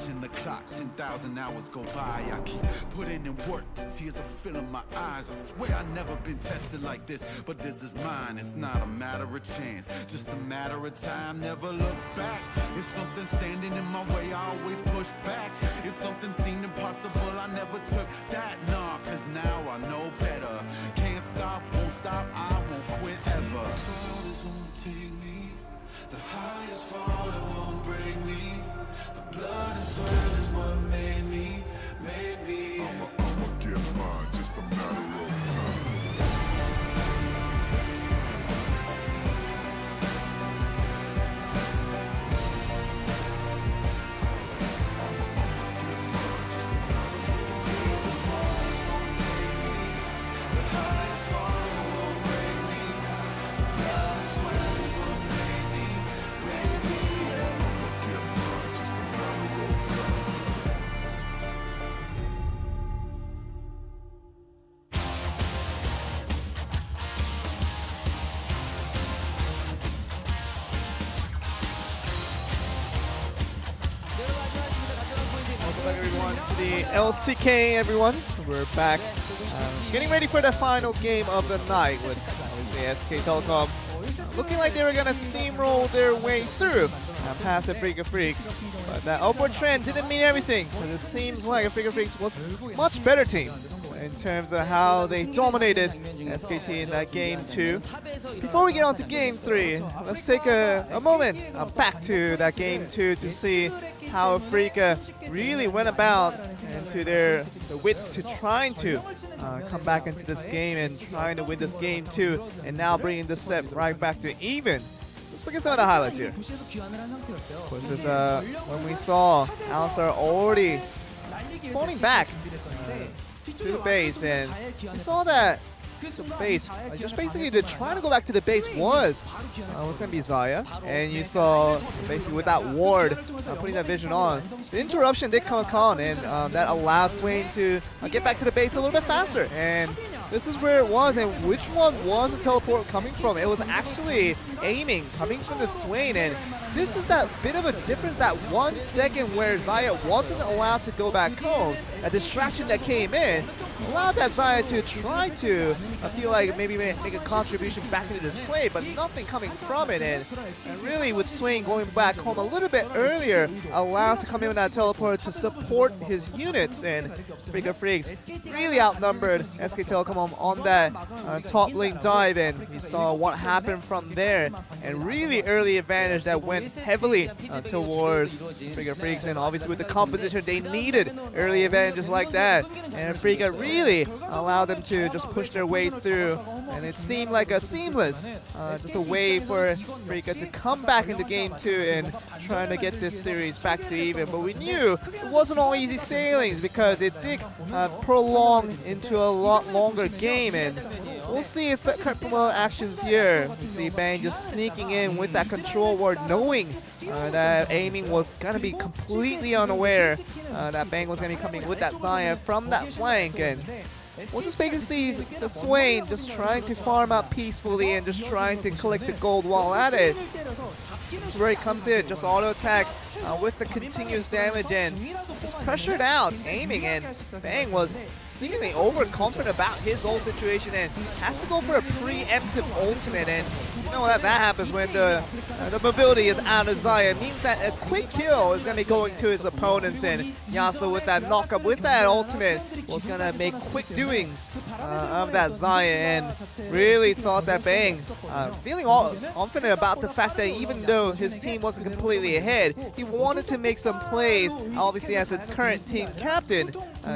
watching the clock, 10,000 hours go by. I keep putting in work, the tears are filling my eyes. I swear I've never been tested like this, but this is mine. It's not a matter of chance, just a matter of time. Never look back. If something standing in my way, I always push back. If something seemed impossible, I never took that. Nah, cause now I know better. Can't stop, won't stop, I won't quit ever. As far as won't take me, the highest fall that won't break me. The blood and sweat is what made me. I'ma get mine, just a matter of time. Welcome everyone to the LCK, everyone. We're back getting ready for the final game of the night with obviously SK Telecom looking like they were going to steamroll their way through past the Afreeca Freecs. But that upward trend didn't mean everything, because it seems like Afreeca Freecs was a much better team in terms of how they dominated SKT in that game 2. Before we get on to game 3, let's take a moment back to that game 2 to see how Afreeca really went about into their wits to trying to come back into this game and trying to win this game 2, and now bringing the set right back to even. Let's look at some of the highlights here. Of course, this, when we saw Alistar already spawning back to the base, and we saw that the base, just basically to try to go back to the base was going to be Xayah, and you saw basically with that ward putting that vision on, the interruption did come on, and that allowed Swain to get back to the base a little bit faster. And this is where it was, and which one was the teleport coming from? It was actually aiming coming from the Swain, and this is that bit of a difference, that 1 second where Xayah wasn't allowed to go back home. That distraction that came in allowed that Xayah to try to, I feel like, maybe make a contribution back into this play, but nothing coming from it. And really with Swain going back home a little bit earlier, allowed to come in with that teleport to support his units, and Afreeca Freecs really outnumbered SK Telecom on that top lane dive, and we saw what happened from there, and really early advantage that went heavily towards Afreeca Freecs. And obviously with the composition, they needed early advantages like that, and Afreeca really allowed them to just push their way through, and it seemed like a seamless just a way for Afreeca to come back into game 2 and trying to get this series back to even. But we knew it wasn't all easy sailings, because it did prolong into a lot longer game, and we'll see a couple of actions here. You see Bang just sneaking in with that control ward, knowing that aiming was going to be completely unaware that Bang was going to be coming with that Xayah from that flank. And we'll just basically see the Swain just trying to farm up peacefully and just trying to collect the gold while at it. That's where he comes in, just auto attack with the continuous damage, and just pressured out, aiming, and Bang was seemingly overconfident about his whole situation and has to go for a preemptive ultimate. And you know that happens when the mobility is out of Xayah. It means that a quick kill is going to be going to his opponents, and Yasuo with that knockup, with that ultimate, was going to make quick doings of that Xayah, and really thought that Bang, feeling all confident about the fact that even though his team wasn't completely ahead, he wanted to make some plays, obviously as the current team captain,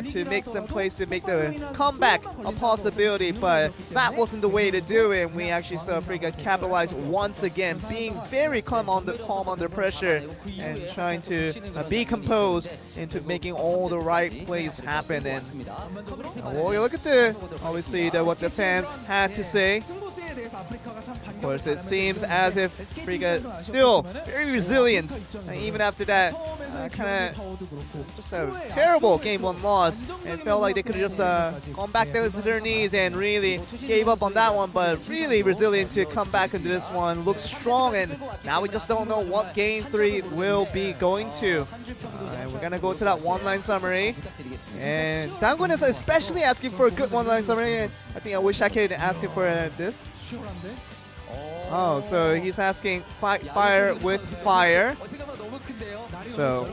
to make some plays to make the comeback a possibility, but that wasn't the way to do it. We actually saw Afreeca capitalize once again, being very calm under pressure and trying to be composed into making all the right plays happen. And well, you look at obviously what the fans had to say. Of course, it seems as if Afreeca is still very resilient, even after that kind of just a terrible game 1 loss. It felt like they could have just gone back down to their knees and really gave up on that one, but really resilient to come back into this one. Looks strong, and now we just don't know what game 3 will be going to. And we're gonna go to that one-line summary. And Dangun is especially asking for a good one-line summary. And I think I wish I could ask him for this. Oh, so he's asking fire with fire. So,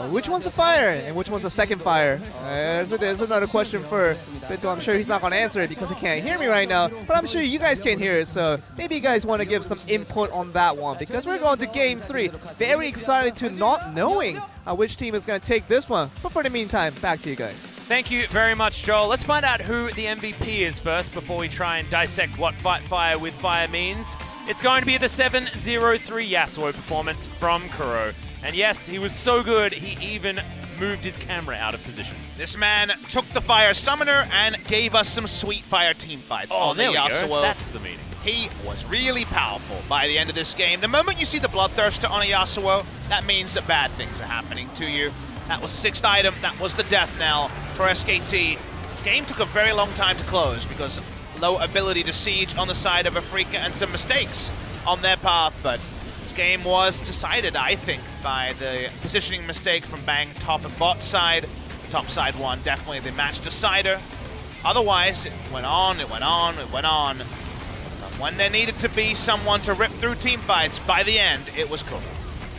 which one's the fire and which one's the second fire? There's another question for Bito. I'm sure he's not going to answer it because he can't hear me right now, but I'm sure you guys can hear it. So maybe you guys want to give some input on that one, because we're going to game 3. Very excited to not knowing which team is going to take this one. But for the meantime, back to you guys. Thank you very much, Joel. Let's find out who the MVP is first before we try and dissect what fight fire with fire means. It's going to be the 7-0-3 Yasuo performance from Kuro. And yes, he was so good, he even moved his camera out of position. This man took the fire summoner and gave us some sweet fire team fights on the Yasuo. Go. That's the meaning. He was really powerful by the end of this game. The moment you see the Bloodthirster on a Yasuo, that means that bad things are happening to you. That was the 6th item, that was the death knell for SKT. Game took a very long time to close because low ability to siege on the side of Afreeca and some mistakes on their path, but this game was decided, I think, by the positioning mistake from Bang top and bot side. Top side one, definitely the match decider. Otherwise, it went on, it went on, it went on. But when there needed to be someone to rip through team fights, by the end, it was Kuro.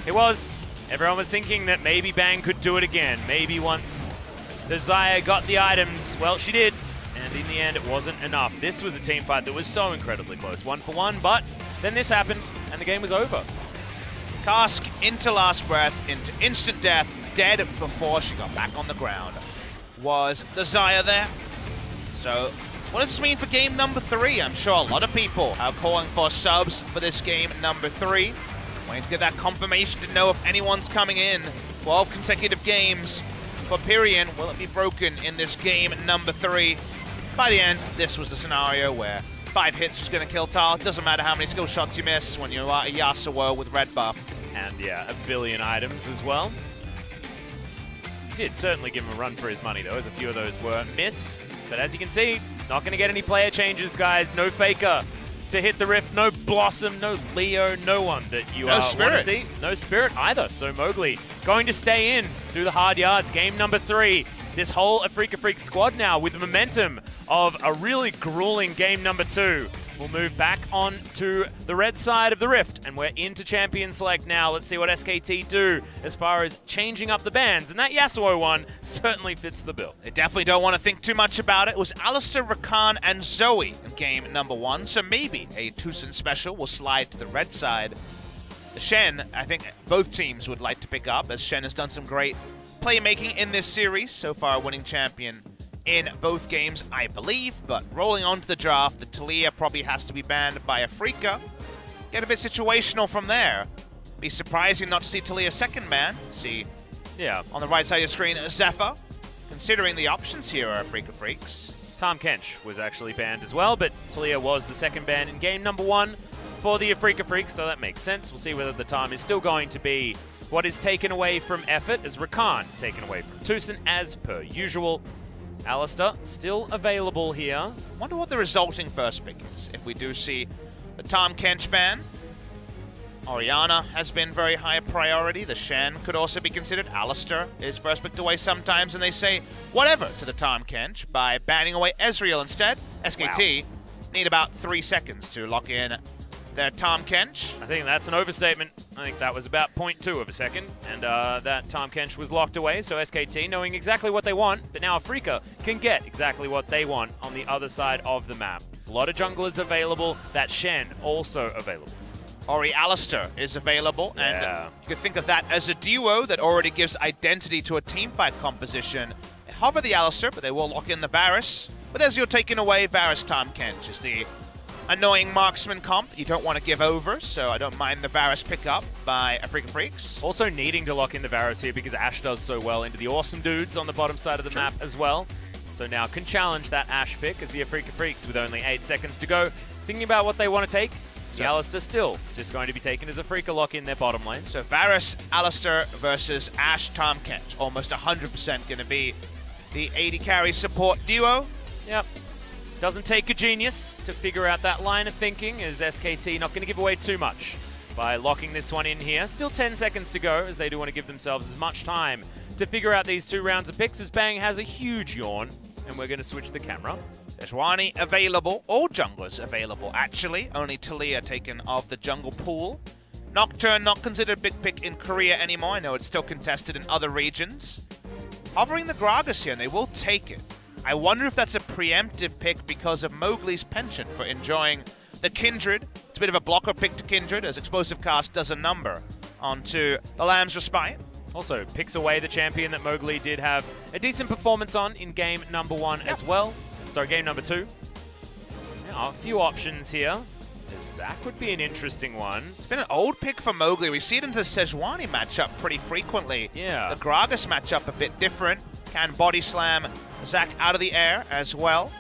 It was. Everyone was thinking that maybe Bang could do it again. Maybe once the Xayah got the items. Well, she did. And in the end, it wasn't enough. This was a team fight that was so incredibly close. 1 for 1, but then this happened, and the game was over. Cask into last breath, into instant death, dead before she got back on the ground. Was the Xayah there? So, what does this mean for game number 3? I'm sure a lot of people are calling for subs for this game number 3. Waiting to get that confirmation to know if anyone's coming in. 12 consecutive games for Pyrian. Will it be broken in this game number 3? By the end, this was the scenario where 5 hits was going to kill Tal. It doesn't matter how many skill shots you miss when you are a Yasuo with red buff. And yeah, 1 billion items as well. Did certainly give him a run for his money though, as a few of those were missed. But as you can see, not going to get any player changes, guys. No FLICKR to hit the rift, no Blossom, no Leo, no one that you want to see. No Spirit either, so Mowgli going to stay in through the hard yards. Game number 3. This whole Afreeca Freecs squad now with the momentum of a really grueling game number 2. We'll move back on to the red side of the rift, and we're into Champion Select now. Let's see what SKT do as far as changing up the bans, and that Yasuo one certainly fits the bill. They definitely don't want to think too much about it. It was Alistair, Rakan, and Zoe in game number 1, so maybe a Tucson special will slide to the red side. The Shen, I think both teams would like to pick up, as Shen has done some great playmaking in this series, so far winning champion in both games, I believe. But rolling on to the draft, the Talia probably has to be banned by Afreeca. Get a bit situational from there. Be surprising not to see Talia second ban. See, on the right side of the screen, Zephyr. Considering the options here are Afreeca Freecs. Tahm Kench was actually banned as well, but Talia was the second ban in game number 1 for the Afreeca Freecs, so that makes sense. We'll see whether the Tahm is still going to be what is taken away from Effort, as Rakan taken away from Tucson as per usual. Alistair still available here. Wonder what the resulting first pick is. If we do see the Tahm Kench ban, Orianna has been very high priority. The Shen could also be considered. Alistair is first picked away sometimes, and they say whatever to the Tahm Kench by banning away Ezreal instead. SKT need about 3 seconds to lock in their Tahm Kench. I think that's an overstatement. I think that was about 0.2 of a second, and that Tahm Kench was locked away, so SKT knowing exactly what they want, but now Afreeca can get exactly what they want on the other side of the map. A lot of junglers available, that Shen also available. Ori Alistair is available, and you could think of that as a duo that already gives identity to a teamfight composition. They hover the Alistair, but they will lock in the Varus. But as you're taking away, Varus Tahm Kench is the annoying marksman comp you don't want to give over, so I don't mind the Varus pickup by Afreeca Freecs. Also needing to lock in the Varus here because Ashe does so well into the awesome dudes on the bottom side of the map as well. So now can challenge that Ashe pick as the Afreeca Freecs with only 8 seconds to go. Thinking about what they want to take. The Alistar still just going to be taken as a Afreeca lock in their bottom lane. So Varus, Alistar versus Ashe, Tahm Kench. Almost 100% going to be the AD carry support duo. Yep. Doesn't take a genius to figure out that line of thinking, as SKT not going to give away too much by locking this one in here. Still 10 seconds to go, as they do want to give themselves as much time to figure out these 2 rounds of picks, as Bang has a huge yawn, and we're going to switch the camera. Sejuani available, all junglers available actually, only Talia taken off the jungle pool. Nocturne not considered big pick in Korea anymore, I know it's still contested in other regions. Hovering the Gragas here, and they will take it. I wonder if that's a preemptive pick because of Mowgli's penchant for enjoying the Kindred. It's a bit of a blocker pick to Kindred, as Explosive Cast does a number onto the Lamb's Respite. Also picks away the champion that Mowgli did have a decent performance on in game number 1 as well. Sorry, game number 2. Now, a few options here. Zac would be an interesting one. It's been an old pick for Mowgli. We see it into the Sejuani matchup pretty frequently. Yeah. The Gragas matchup a bit different. Can body slam Zac out of the air as well.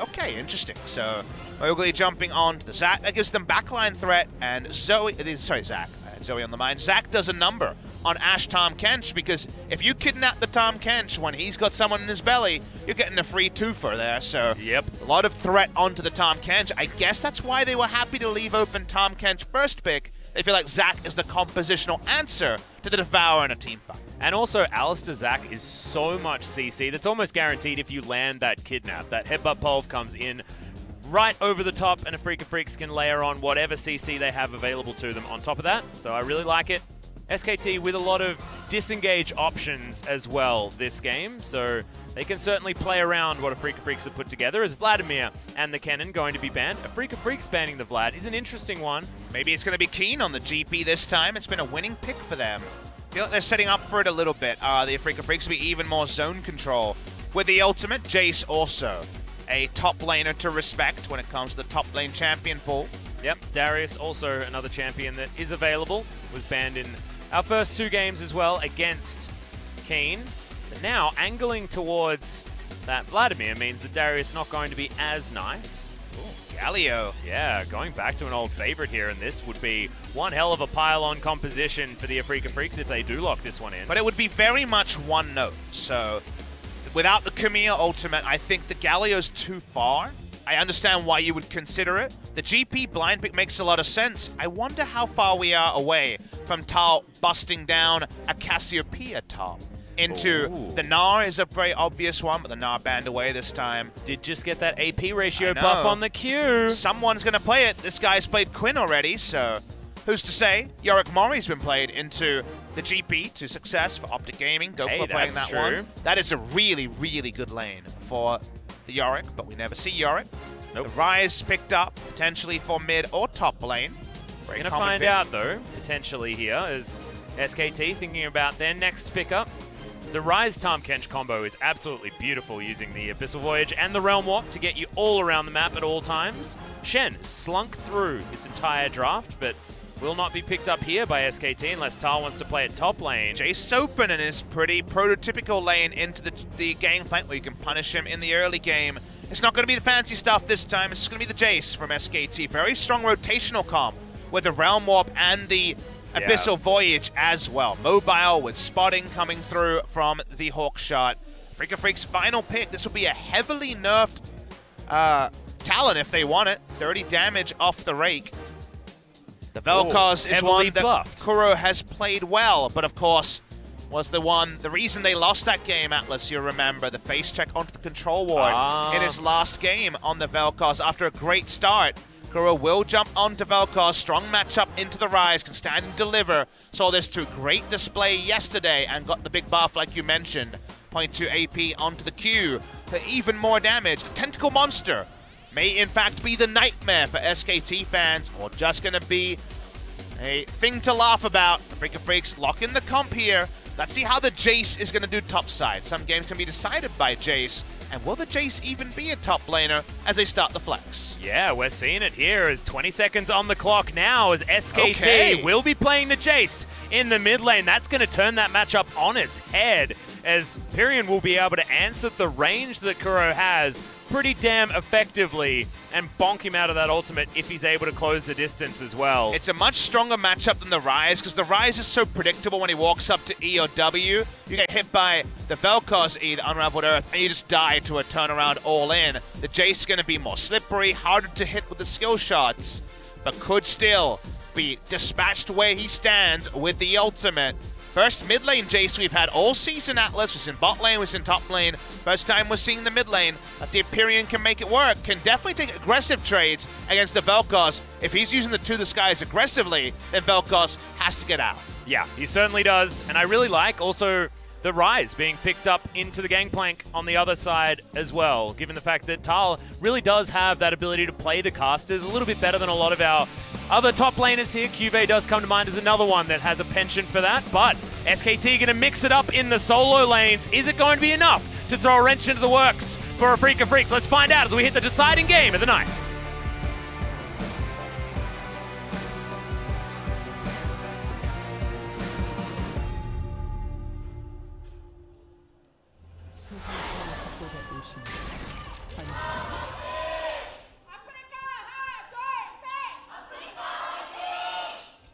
Okay, interesting. So Mowgli jumping onto the Zac. That gives them backline threat, and Zoe, sorry, Zac. I had Zoe on the mind. Zac does a number on Ashe Tahm Kench, because if you kidnap the Tahm Kench when he's got someone in his belly, you're getting a free twofer there. So yep, a lot of threat onto the Tahm Kench. I guess that's why they were happy to leave open Tahm Kench first pick. They feel like Zac is the compositional answer to the Devour in a team fight. And also, Alistar Zac is so much CC that's almost guaranteed if you land that kidnap. That headbutt pulve comes in right over the top, and Afreeca Freecs can layer on whatever CC they have available to them on top of that. So I really like it. SKT with a lot of disengage options as well this game, so they can certainly play around what Afreeca Freecs have put together. As Vladimir and the Kennen going to be banned, Afreeca Freecs banning the Vlad is an interesting one. Maybe it's going to be Keen on the GP this time. It's been a winning pick for them. I feel like they're setting up for it a little bit. The Afreeca Freecs will be even more zone control. With the ultimate, Jace also a top laner to respect when it comes to the top lane champion pool. Yep, Darius also another champion that is available. Was banned in our first 2 games as well against Keen. But now, angling towards that Vladimir means that Darius not going to be as nice. Ooh, Galio. Yeah, going back to an old favorite here, and this would be one hell of a pile-on composition for the Afreeca Freecs if they do lock this one in. But it would be very much one note, so without the Camille ultimate, I think the Galio's too far. I understand why you would consider it. The GP blind pick makes a lot of sense. I wonder how far we are away from Tal busting down a Cassiopeia top into the Gnar is a very obvious one, but the Gnar banned away this time. Did just get that AP ratio buff on the Q. Someone's going to play it. This guy's played Quinn already, so who's to say? Yorick Mori's been played into the GP to success for Optic Gaming. Doppler playing that one. That is a really, really good lane for the Yorick, but we never see Yorick. Nope. The Ryze picked up potentially for mid or top lane. We're going to find out, though, potentially here, as SKT thinking about their next pickup. The Ryze Tahm Kench combo is absolutely beautiful, using the Abyssal Voyage and the Realm Warp to get you all around the map at all times. Shen slunk through this entire draft, but will not be picked up here by SKT unless Tal wants to play at top lane. Jace open in his pretty prototypical lane into the gangplank where you can punish him in the early game. It's not going to be the fancy stuff this time. It's just going to be the Jace from SKT. Very strong rotational comp with the Realm Warp and the Abyssal Voyage as well. Mobile with spotting coming through from the Hawk Shot. Afreeca Freecs' final pick. This will be a heavily nerfed Talon if they want it. 30 damage off the rake. The Vel'Koz is one that Kuro has played well, but of course was the reason they lost that game, Atlas, you remember. The face check onto the control ward in his last game on the Vel'Koz after a great start. Kuro will jump onto Vel'Koz. Strong matchup into the Ryze, can stand and deliver. Saw this to great display yesterday and got the big buff like you mentioned. 0.2 AP onto the Q for even more damage. The Tentacle Monster may in fact be the nightmare for SKT fans, or just going to be a thing to laugh about. Afreeca Freecs lock in the comp here. Let's see how the Jace is going to do topside. Some games can be decided by Jace. And will the Jace even be a top laner as they start the flex? Yeah, we're seeing it here as 20 seconds on the clock now as SKT will be playing the Jace in the mid lane. That's going to turn that matchup on its head as Pyrion will be able to answer the range that Kuro has pretty damn effectively and bonk him out of that ultimate if he's able to close the distance as well. It's a much stronger matchup than the Ryze because the Ryze is so predictable when he walks up to E or W. You get hit by the Vel'Koz E, the Unraveled Earth, and you just die to a turnaround all in. The Jace is going to be more slippery, harder to hit with the skill shots, but could still be dispatched where he stands with the ultimate. First mid lane Jace we've had all season. Atlas was in bot lane, was in top lane. First time we're seeing the mid lane. Let's see if Pyrion can make it work. Can definitely take aggressive trades against the Vel'Koz. If he's using the To The Skies aggressively, then Vel'Koz has to get out. Yeah, he certainly does. And I really like also the Ryze being picked up into the gangplank on the other side as well, given the fact that Tal really does have that ability to play the casters a little bit better than a lot of our other top laners here. Cuvée does come to mind as another one that has a penchant for that, but SKT going to mix it up in the solo lanes. Is it going to be enough to throw a wrench into the works for Afreeca Freecs? Let's find out as we hit the deciding game of the night.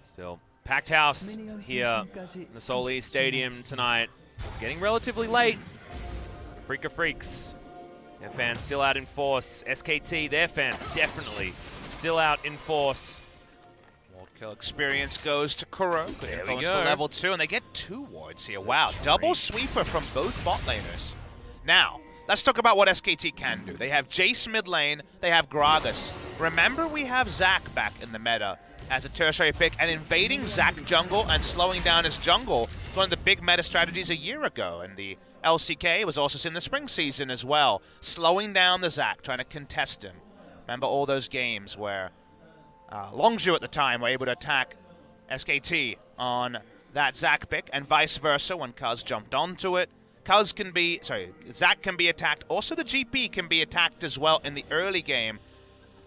Still packed house here in the Seoul East Stadium tonight. It's getting relatively late. Afreeca Freecs, their fans still out in force. SKT, their fans definitely still out in force. Ward kill experience goes to Kuro. Good There influence we go. to level 2, and they get 2 wards here. Wow, double sweeper from both bot laners. Now, let's talk about what SKT can do. They have Jace mid lane, they have Gragas. Remember, we have Zac back in the meta as a tertiary pick, and invading Zac jungle and slowing down his jungle was one of the big meta strategies a year ago, and the LCK was also in the spring season as well, slowing down the Zac, trying to contest him. Remember all those games where Longzhu at the time were able to attack SKT on that Zac pick, and vice versa when Cuz jumped onto it. Zac can be attacked. Also, the GP can be attacked as well in the early game.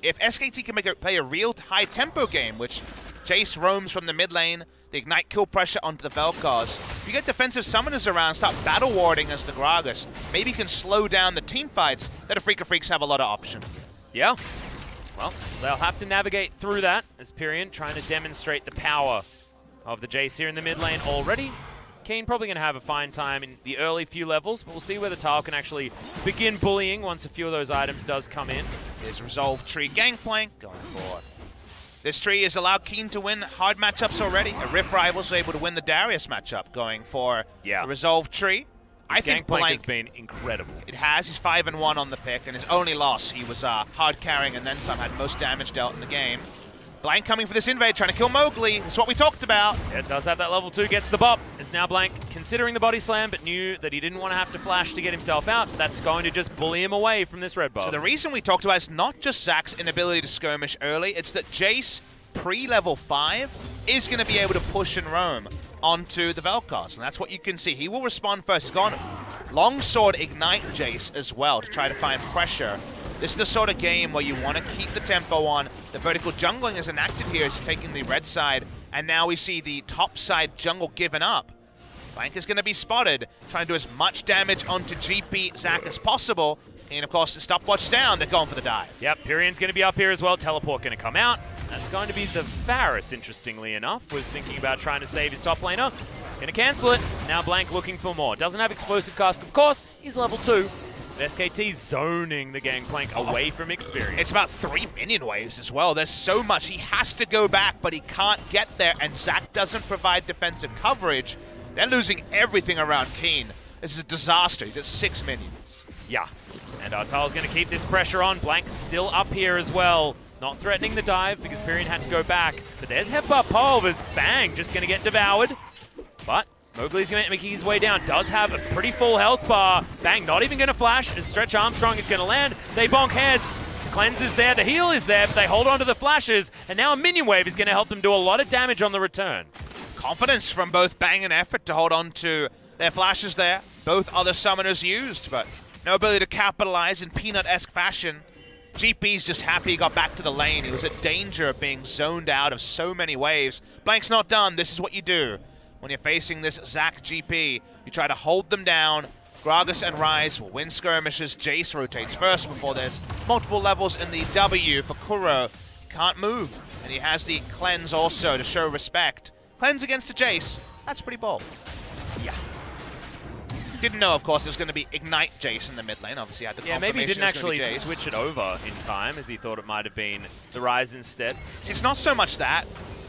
If SKT can play a real high-tempo game, which Jace roams from the mid lane, the Ignite kill pressure onto the Vel'Koz. If you get defensive summoners around, start battle warding as the Gragas, maybe you can slow down the team fights, that Afreeca Freecs have a lot of options. Yeah. Well, they'll have to navigate through that as Pyrion trying to demonstrate the power of the Jace here in the mid lane already. Keen probably going to have a fine time in the early few levels, but we'll see whether Tal can actually begin bullying once a few of those items does come in. Here's Resolve Tree Gangplank going for. This tree has allowed Keen to win hard matchups already. A Rift Rivals was able to win the Darius matchup going for the Resolve Tree. I think Gangplank has been incredible. It has. He's 5-1 on the pick, and his only loss, he was hard carrying and then some, had most damage dealt in the game. Blank coming for this invade, trying to kill Mowgli. That's what we talked about. It does have that level 2, gets the bop. It's now Blank considering the body slam, but knew that he didn't want to have to flash to get himself out. That's going to just bully him away from this red buff. So the reason we talked about is not just Zac's inability to skirmish early, it's that Jace, pre-level 5, is going to be able to push and roam onto the Vel'Koz, and that's what you can see. He will respond first. He's gone Longsword Ignite Jace as well to try to find pressure. This is the sort of game where you want to keep the tempo on. The vertical jungling is enacted here as he's taking the red side, and now we see the top side jungle given up. Blank is going to be spotted, trying to do as much damage onto GP Zac as possible. And of course, the stopwatch down, they're going for the dive. Yep, Pyrion's going to be up here as well. Teleport going to come out. That's going to be the Varus, interestingly enough, was thinking about trying to save his top laner. Going to cancel it. Now Blank looking for more. Doesn't have Explosive Cask, of course. He's level 2. SKT zoning the Gangplank away from experience. It's about 3 minion waves as well. There's so much. He has to go back, but he can't get there, and Zac doesn't provide defensive coverage. They're losing everything around Keen. This is a disaster. He's at 6 minions. Yeah, and Tal's going to keep this pressure on. Blank's still up here as well. Not threatening the dive because Pyrion had to go back. But there's Headbutt Pulvers. Bang, just going to get devoured. But Mowgli's going to make his way down. Does have a pretty full health bar. Bang, not even going to flash as Stretch Armstrong is going to land. They bonk heads. Cleanse is there, the heal is there, but they hold on to the flashes. And now a minion wave is going to help them do a lot of damage on the return. Confidence from both Bang and Effort to hold on to their flashes there. both other summoners used, but no ability to capitalize in Peanut-esque fashion. GP's just happy he got back to the lane. He was in danger of being zoned out of so many waves. Blank's not done. This is what you do. When you're facing this Zac GP, you try to hold them down. Gragas and Ryze will win skirmishes. Jace rotates first before there's multiple levels in the W for Kuro. Can't move. And he has the cleanse also to show respect. Cleanse against a Jace. That's pretty bold. Yeah. Didn't know, of course, it was going to be Ignite Jace in the mid lane. Obviously, had the confirmation. Yeah, maybe he didn't actually Jace. switch it over in time, as he thought it might have been the Ryze instead. See, it's not so much that.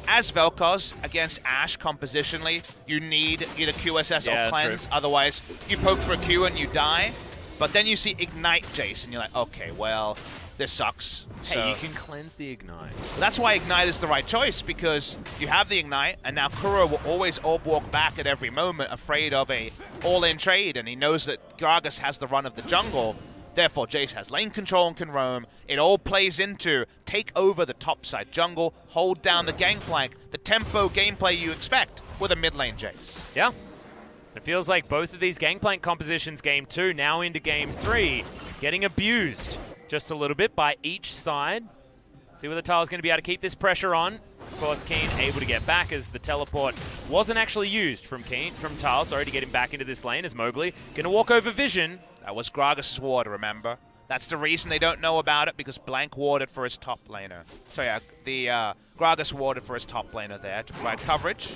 As Vel'Koz against Ashe compositionally, you need either QSS or Cleanse. True. Otherwise, you poke for a Q and you die. But then you see Ignite Jace, and you're like, okay, well, this sucks. Hey, so, you can cleanse the Ignite. That's why Ignite is the right choice, because you have the Ignite, and now Kuro will always orb walk back at every moment, afraid of a all-in trade, and he knows that Gragas has the run of the jungle. Therefore, Jace has lane control and can roam. It all plays into take over the topside jungle, hold down the gangplank, the tempo gameplay you expect with a mid lane Jace. Yeah. It feels like both of these gangplank compositions, game 2, now into game 3, getting abused just a little bit by each side. See whether Tal's going to be able to keep this pressure on. Of course, Keen able to get back as the teleport wasn't actually used from Tal, sorry, to get him back into this lane as Mowgli going to walk over Vision. That was Gragas' ward, remember? That's the reason they don't know about it, because Blank warded for his top laner. So yeah, the Gragas warded for his top laner there to provide coverage.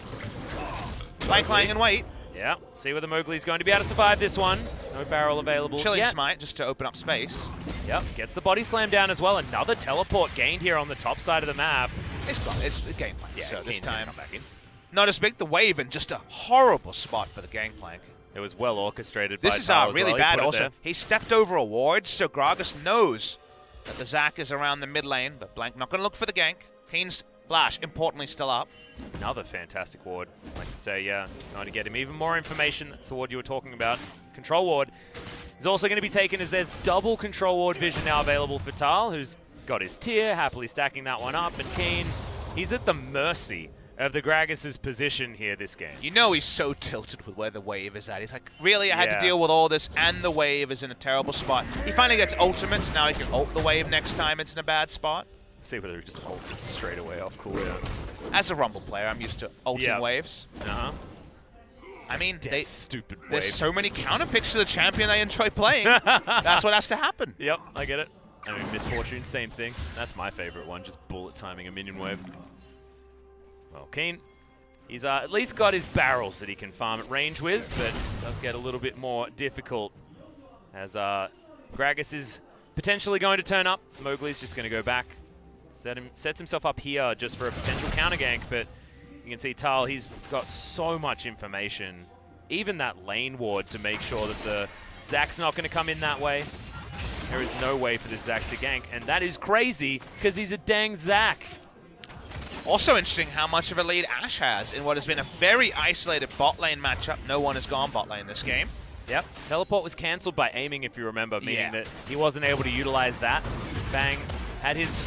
Blank lying in wait. Yeah, see whether Mowgli's going to be able to survive this one. No barrel available Chilling yet. Smite just to open up space. Yep, gets the body slam down as well. Another teleport gained here on the top side of the map. It's the gangplank, yeah, so this time come back in. Not as big. The wave in just a horrible spot for the gangplank. It was well orchestrated by This is Tal really well. bad also. He stepped over a ward, so Gragas knows that the Zac is around the mid lane, but Blank not going to look for the gank. Keen's flash, importantly, still up. Another fantastic ward. Like to say, yeah, trying to get him even more information. That's the ward you were talking about. Control ward is also going to be taken as there's double control ward vision now available for Tal, who's got his tier, happily stacking that one up. And Keen, he's at the mercy of the Gragas' position here this game. You know he's so tilted with where the wave is at. He's like, really, I had to deal with all this, and the wave is in a terrible spot. He finally gets ultimates, now he can ult the wave next time it's in a bad spot. See whether he just ults it straight away off cooldown. As a Rumble player, I'm used to ulting waves. I mean, stupid wave. There's so many counter picks to the champion I enjoy playing. That's what has to happen. Yep, I get it. I mean, Misfortune, same thing. That's my favorite one, just bullet timing a minion wave. Well, Keen, he's at least got his barrels that he can farm at range with, but it does get a little bit more difficult as Gragas is potentially going to turn up. Mowgli's just going to go back. Sets himself up here just for a potential counter gank, but you can see Tal, he's got so much information. Even that lane ward to make sure that the Zac's not going to come in that way. There is no way for this Zac to gank, and that is crazy because he's a dang Zac. Also interesting how much of a lead Ashe has in what has been a very isolated bot lane matchup. No one has gone bot lane this game. Yep, teleport was cancelled by aiming, if you remember, meaning that he wasn't able to utilize that. Bang had his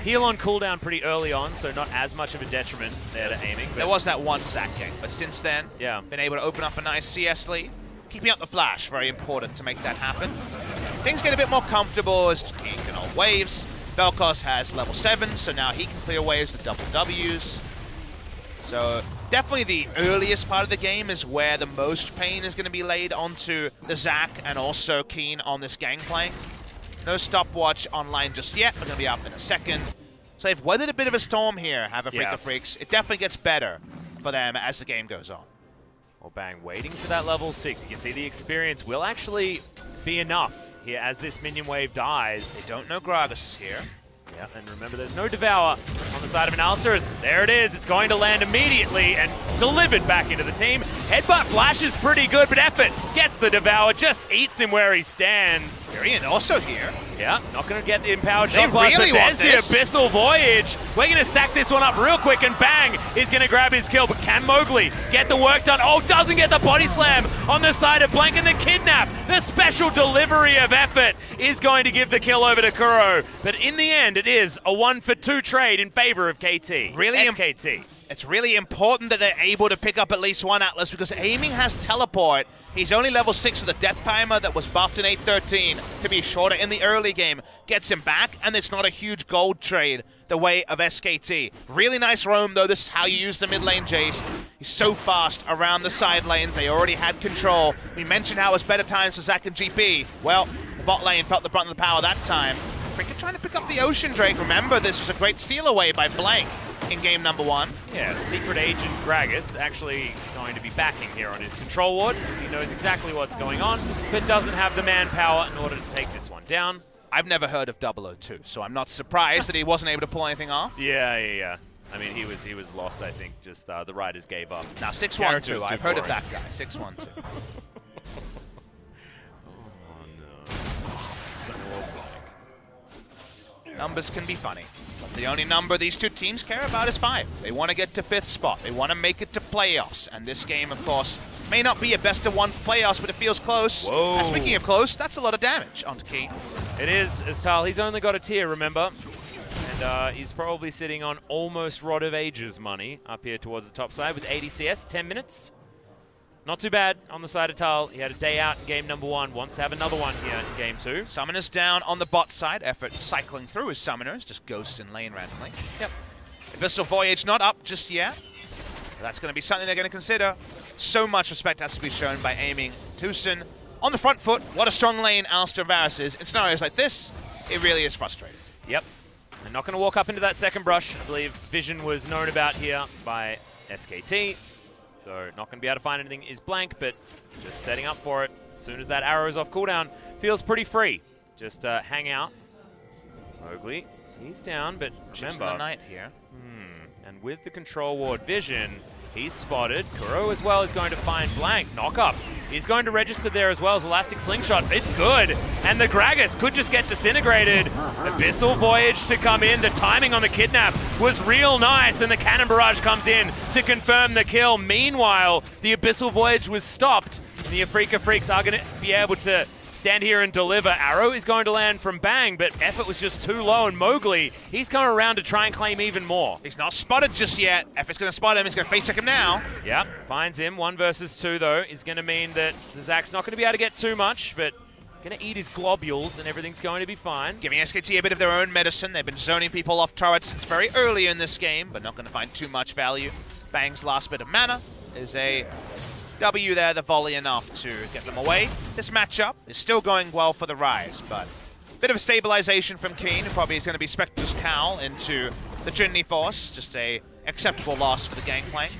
heal on cooldown pretty early on, so not as much of a detriment there to aiming. There was that one Zac gank, but since then, been able to open up a nice CS lead. Keeping up the flash, very important to make that happen. Things get a bit more comfortable as King can ult waves. Vel'Koz has level 7, so now he can clear waves with double Ws. So definitely the earliest part of the game is where the most pain is going to be laid onto the Zac and also Keen on this gangplank. No stopwatch online just yet. We're going to be up in a second. So they've weathered a bit of a storm here, have Afreeca Freecs. It definitely gets better for them as the game goes on. Well, Bang waiting for that level 6. You can see the experience will actually be enough here as this minion wave dies. They don't know Gragas is here. Yeah, and remember, there's no Devour on the side of Analysis. There it is. It's going to land immediately and delivered back into the team. Headbutt flash is pretty good, but Effort gets the Devour, just eats him where he stands. Tyrion also here. Yeah, not going to get the Empowered They Shot Blast, really but want there's the this. Abyssal Voyage. We're going to stack this one up real quick, and Bang is going to grab his kill. But can Mowgli get the work done? Oh, doesn't get the body slam on the side of Blank, and the kidnap. The special delivery of Effort is going to give the kill over to Kuro. But in the end, it is a 1-for-2 trade in favor of KT. Really SKT. It's really important that they're able to pick up at least one Atlas because Aiming has teleport. He's only level 6 with the death timer that was buffed in 8.13 to be shorter in the early game. Gets him back, and it's not a huge gold trade the way of SKT. Really nice roam, though. This is how you use the mid lane Jace. He's so fast around the side lanes. They already had control. We mentioned how it was better times for Zac and GP. Well, the bot lane felt the brunt of the power that time. Freaking trying to pick up the Ocean Drake. Remember, this was a great steal away by Blank in game number 1. Yeah, Secret Agent Gragas actually going to be backing here on his control ward because he knows exactly what's going on, but doesn't have the manpower in order to take this one down. I've never heard of 002, so I'm not surprised that he wasn't able to pull anything off. Yeah. I mean, he was lost, I think. Just the Riders gave up. Now, 6-1-2. I've heard of that guy. 6-1-2. Numbers can be funny. But the only number these two teams care about is 5. They want to get to 5th spot. They want to make it to playoffs. And this game, of course, may not be a best-of-1 playoffs, but it feels close. Whoa. Speaking of close, that's a lot of damage onto Keen. It is, as Tal. He's only got a tier, remember? And he's probably sitting on almost Rod of Ages money up here towards the top side with ADCS, 10 minutes. Not too bad on the side of Tal. He had a day out in game number 1. Wants to have another one here in game 2. Summoners down on the bot side. Effort cycling through his summoners. Just ghosts in lane randomly. Yep. Abyssal Voyage not up just yet. That's going to be something they're going to consider. So much respect has to be shown by Aiming. Tucson on the front foot. What a strong lane Alistair Varus is. In scenarios like this, it really is frustrating. Yep. And not going to walk up into that second brush. I believe Vision was known about here by SKT. So not going to be able to find anything is Blank, but just setting up for it. As soon as that arrow is off cooldown, feels pretty free. Just hang out. Mowgli, he's down, but remember, the night here. And with the control ward Vision, he's spotted. Kuro as well is going to find Blank. Knock up. He's going to register there as well as Elastic Slingshot. It's good. And the Gragas could just get disintegrated. Abyssal Voyage to come in. The timing on the kidnap was real nice. And the Cannon Barrage comes in to confirm the kill. Meanwhile, the Abyssal Voyage was stopped. The Afreeca Freecs are going to be able to stand here and deliver. Arrow is going to land from Bang, but effort was just too low, and Mowgli, he's coming around to try and claim even more. He's not spotted just yet. Effort's going to spot him. He's going to face check him now. Yep, finds him. 1 versus 2, though, is going to mean that Zac's not going to be able to get too much, but going to eat his globules, and everything's going to be fine. Giving SKT a bit of their own medicine. They've been zoning people off turrets since very early in this game, but not going to find too much value. Bang's last bit of mana is a W there, the volley enough to get them away. This matchup is still going well for the Rise, but a bit of a stabilization from Keen, who probably is going to be Spectre's Cowl into the Trinity Force. Just a acceptable loss for the Gangplank.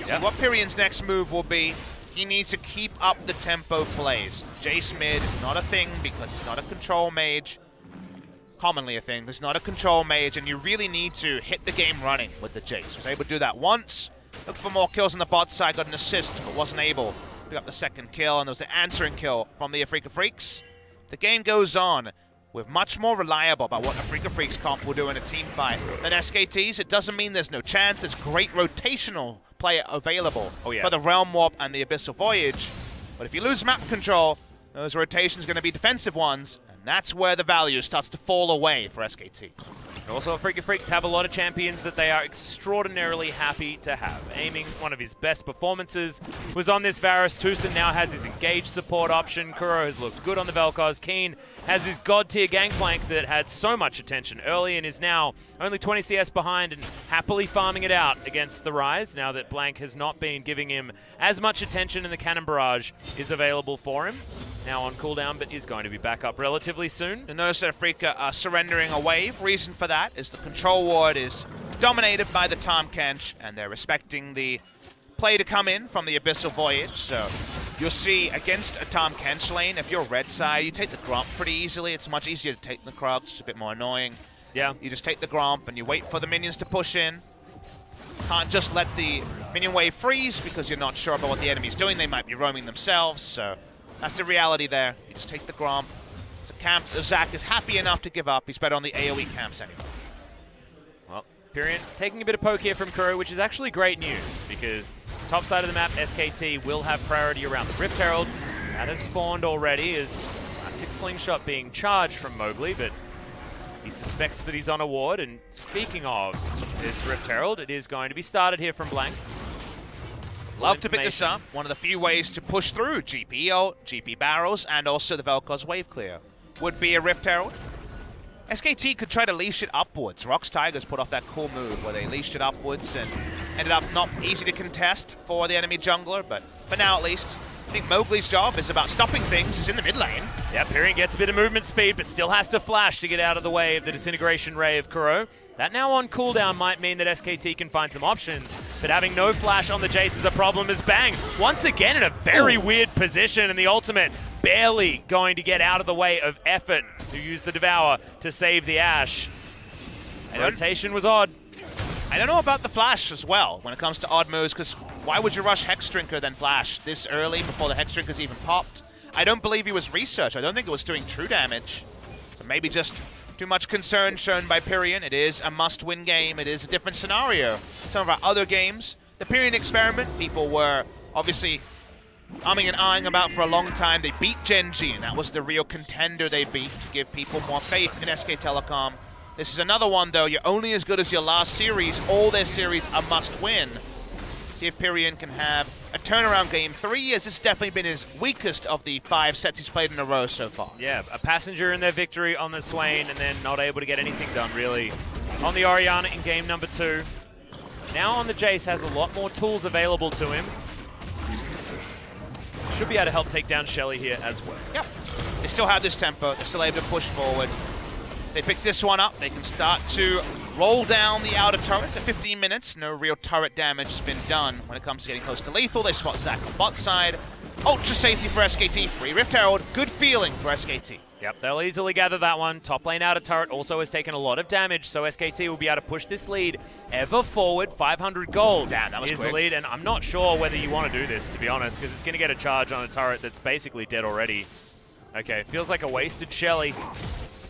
So what Pyrion's next move will be, he needs to keep up the tempo plays. Jace mid is not a thing because he's not a control mage. Commonly a thing. He's not a control mage, and you really need to hit the game running with the Jace. Was able to do that once. Looked for more kills on the bot side, got an assist, but wasn't able to pick up the second kill, and there was the answering kill from the Afreeca Freecs. The game goes on with much more reliable about what Afreeca Freecs comp will do in a team fight than SKT's. It doesn't mean there's no chance. There's great rotational play available for the Realm Warp and the Abyssal Voyage. But if you lose map control, those rotations are going to be defensive ones, and that's where the value starts to fall away for SKT. Also, Afreeca Freecs have a lot of champions that they are extraordinarily happy to have. Aiming, one of his best performances, was on this Varus. Tucson now has his engaged support option. Kuro has looked good on the Vel'Koz. Keen has his god-tier Gangplank that had so much attention early and is now only 20 CS behind and happily farming it out against the Rise, now that Blank has not been giving him as much attention and the Cannon Barrage is available for him. Now on cooldown, but is going to be back up relatively soon. You'll notice that Afreeca are surrendering a wave. Reason for that is the control ward is dominated by the Tahm Kench, and they're respecting the play to come in from the Abyssal Voyage. So you'll see against a Tahm Kench lane, if you're red side, you take the Gromp pretty easily. It's much easier to take the Krug, it's just a bit more annoying. Yeah. You just take the Gromp and you wait for the minions to push in. Can't just let the minion wave freeze because you're not sure about what the enemy's doing. They might be roaming themselves, so that's the reality there. You just take the Gromp. It's a camp that Zac is happy enough to give up. He's better on the AoE camps anyway. Well, Pyrion taking a bit of poke here from Kuro, which is actually great news because top side of the map, SKT will have priority around the Rift Herald. That has spawned already as a 6 slingshot being charged from Mowgli, but He suspects that he's on a ward, and speaking of this Rift Herald, it is going to be started here from Blank. Love to pick this up. One of the few ways to push through GP ult, GP barrels, and also the Vel'Koz wave clear would be a Rift Herald. SKT could try to leash it upwards. Rox Tigers put off that cool move where they leashed it upwards and ended up not easy to contest for the enemy jungler, but for now at least, I think Mowgli's job is about stopping things. He's in the mid lane. Yeah, Pyrion gets a bit of movement speed, but still has to flash to get out of the way of the Disintegration Ray of Kuro. That now on cooldown might mean that SKT can find some options, but having no flash on the Jace is a problem as Bang, once again in a very weird position, and the ultimate barely going to get out of the way of Effort, who used the Devour to save the Ashe. Rotation was odd. I don't know about the flash as well when it comes to odd moves, because why would you rush Hex Drinker then flash this early before the Hex Drinker's even popped? I don't believe he was researched. I don't think it was doing true damage. But maybe just too much concern shown by Pyrion. It is a must-win game. It is a different scenario. Some of our other games, the Pyrion experiment, people were obviously umming and ahhing about for a long time. They beat Gen.G, and that was the real contender they beat to give people more faith in SK Telecom. This is another one, though. You're only as good as your last series. All their series are must-win. See if Pyrion can have a turnaround game. 3 years, this has definitely been his weakest of the 5 sets he's played in a row so far. Yeah, a passenger in their victory on the Swain, and then not able to get anything done, really, on the Orianna in game number 2. Now on the Jace has a lot more tools available to him. Should be able to help take down Shelly here as well. Yep. They still have this tempo. They're still able to push forward. They pick this one up. They can start to roll down the outer turrets at 15 minutes. No real turret damage has been done when it comes to getting close to lethal. They spot Zac on bot side. Ultra safety for SKT. Free Rift Herald. Good feeling for SKT. Yep, they'll easily gather that one. Top lane outer turret also has taken a lot of damage, so SKT will be able to push this lead ever forward. 500 gold. Damn, that was is quick. The lead, and I'm not sure whether you want to do this, to be honest, because it's going to get a charge on a turret that's basically dead already. Okay, feels like a wasted Shelly.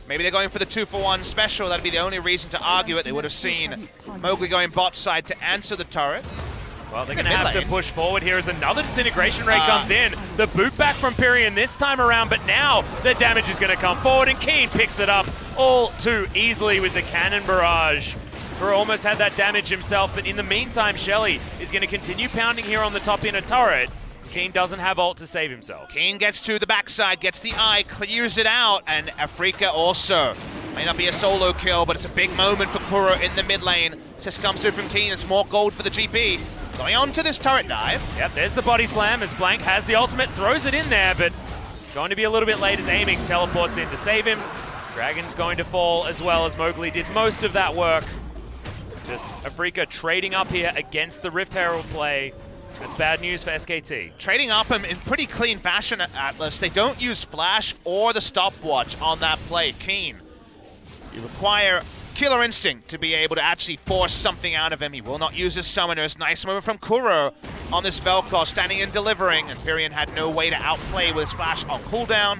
Maybe they're going for the 2-for-1 special. That'd be the only reason to argue it. They would have seen Mowgli going bot side to answer the turret. Well, they're going to have to push forward here as another Disintegration Ray comes in. The boot back from Pyrion this time around, but now the damage is going to come forward, and Keen picks it up all too easily with the Cannon Barrage. Kuro almost had that damage himself, but in the meantime, Shelly is going to continue pounding here on the top inner turret. Keen doesn't have ult to save himself. Keen gets to the backside, gets the eye, clears it out, and Afreeca also. May not be a solo kill, but it's a big moment for Kuro in the mid lane. This comes through from Keen. It's more gold for the GP. Going on to this turret dive. Yep, there's the body slam as Blank has the ultimate, throws it in there, but going to be a little bit late as aiming teleports in to save him. Dragon's going to fall as well as Mowgli did most of that work. Just Afreeca trading up here against the Rift Herald play. That's bad news for SKT. Trading up in pretty clean fashion at Atlas. They don't use flash or the stopwatch on that play. Keen, you require killer instinct to be able to actually force something out of him. He will not use his summoners. Nice moment from Kuro on this Vel'Koz, standing and delivering, and Pyrion had no way to outplay with his flash on cooldown.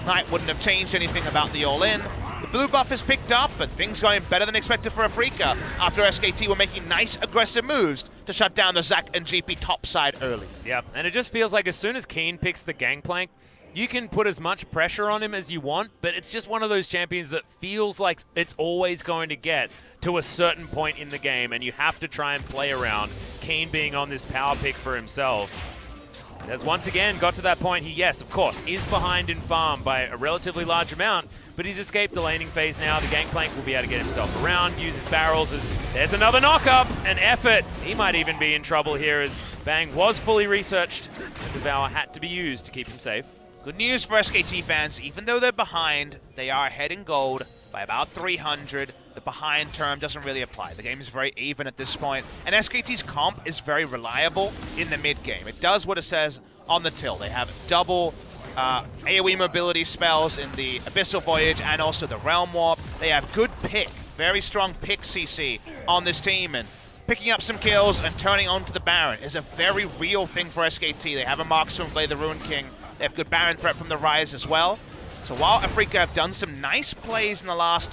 Knight wouldn't have changed anything about the all-in. The blue buff is picked up, but things going better than expected for Afreeca after SKT were making nice aggressive moves to shut down the Zac and GP top side early. Yep, and it just feels like as soon as Keen picks the gangplank, you can put as much pressure on him as you want, but it's just one of those champions that feels like it's always going to get to a certain point in the game, and you have to try and play around Keen being on this power pick for himself. Has once again got to that point. He, yes, of course, is behind in farm by a relatively large amount, but he's escaped the laning phase now. The gangplank will be able to get himself around, use his barrels. And there's another knock-up, an Effort. He might even be in trouble here as Bang was fully researched. The Devour had to be used to keep him safe. Good news for SKT fans. Even though they're behind, they are ahead in gold by about 300. The behind term doesn't really apply. The game is very even at this point. And SKT's comp is very reliable in the mid-game. It does what it says on the till. They have double AoE mobility spells in the Abyssal Voyage and also the Realm Warp. They have good pick, very strong pick CC on this team, and picking up some kills and turning onto the Baron is a very real thing for SKT. They have a marksman play the Ruin King. They have good Baron threat from the Rise as well. So while Afreeca have done some nice plays in the last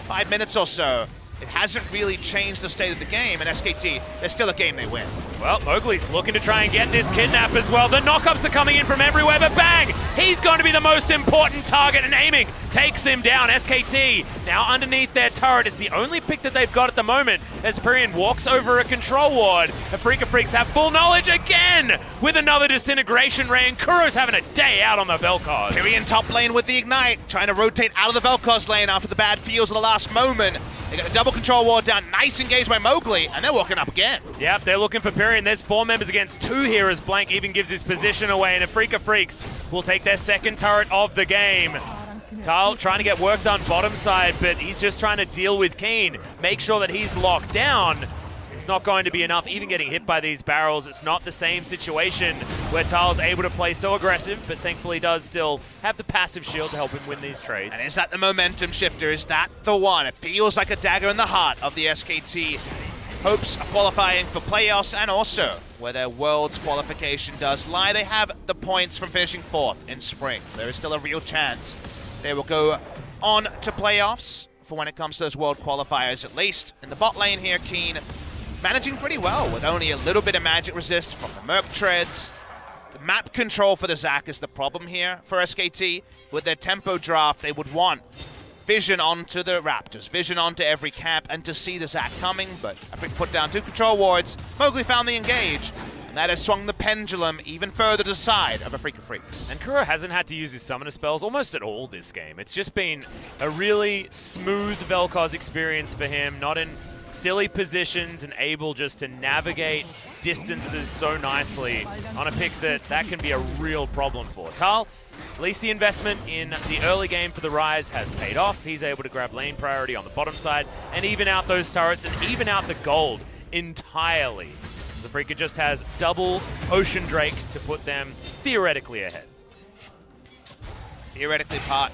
5 minutes or so, it hasn't really changed the state of the game, and SKT, there's still a game they win. Well, Mowgli's looking to try and get this kidnap as well. The knockups are coming in from everywhere, but Bang He's going to be the most important target, and aiming takes him down. SKT now underneath their turret. It's the only pick that they've got at the moment as Pyrian walks over a control ward. Afreeca Freecs have full knowledge again with another disintegration ray, and Kuro's having a day out on the Vel'Koz. Pyrian top lane with the Ignite, trying to rotate out of the Vel'Koz lane after the bad feels of the last moment. They get the double control ward down, nice engage by Mowgli, and they're walking up again. Yep, they're looking for Pyrian. There's 4 members against 2 here as Blank even gives his position away, and Afreeca Freecs will take their second turret of the game. Tal trying to get work done bottom side, but he's just trying to deal with Keen, make sure that he's locked down. It's not going to be enough, even getting hit by these barrels. It's not the same situation where Tal's able to play so aggressive, but thankfully does still have the passive shield to help him win these trades. And is that the momentum shifter? Is that the one? It feels like a dagger in the heart of the SKT hopes of qualifying for playoffs, and also where their Worlds qualification does lie. They have the points from finishing 4th in spring. So there is still a real chance they will go on to playoffs for when it comes to those World qualifiers, at least. In the bot lane here, Keen managing pretty well with only a little bit of magic resist from the Merc Treads. The map control for the Zac is the problem here for SKT. With their tempo draft, they would want vision onto the Raptors, vision onto every camp, and to see the Zac coming, but Afreeca put down 2 control wards. Mowgli found the engage, and that has swung the pendulum even further to the side of Afreeca Freecs. And Kuro hasn't had to use his summoner spells almost at all this game. It's just been a really smooth Vel'Koz experience for him, not in silly positions and able just to navigate distances so nicely on a pick that can be a real problem for. Tal, at least the investment in the early game for the Rise has paid off. He's able to grab lane priority on the bottom side and even out those turrets and even out the gold entirely. Afreeca just has double Ocean Drake to put them theoretically ahead. Theoretically, part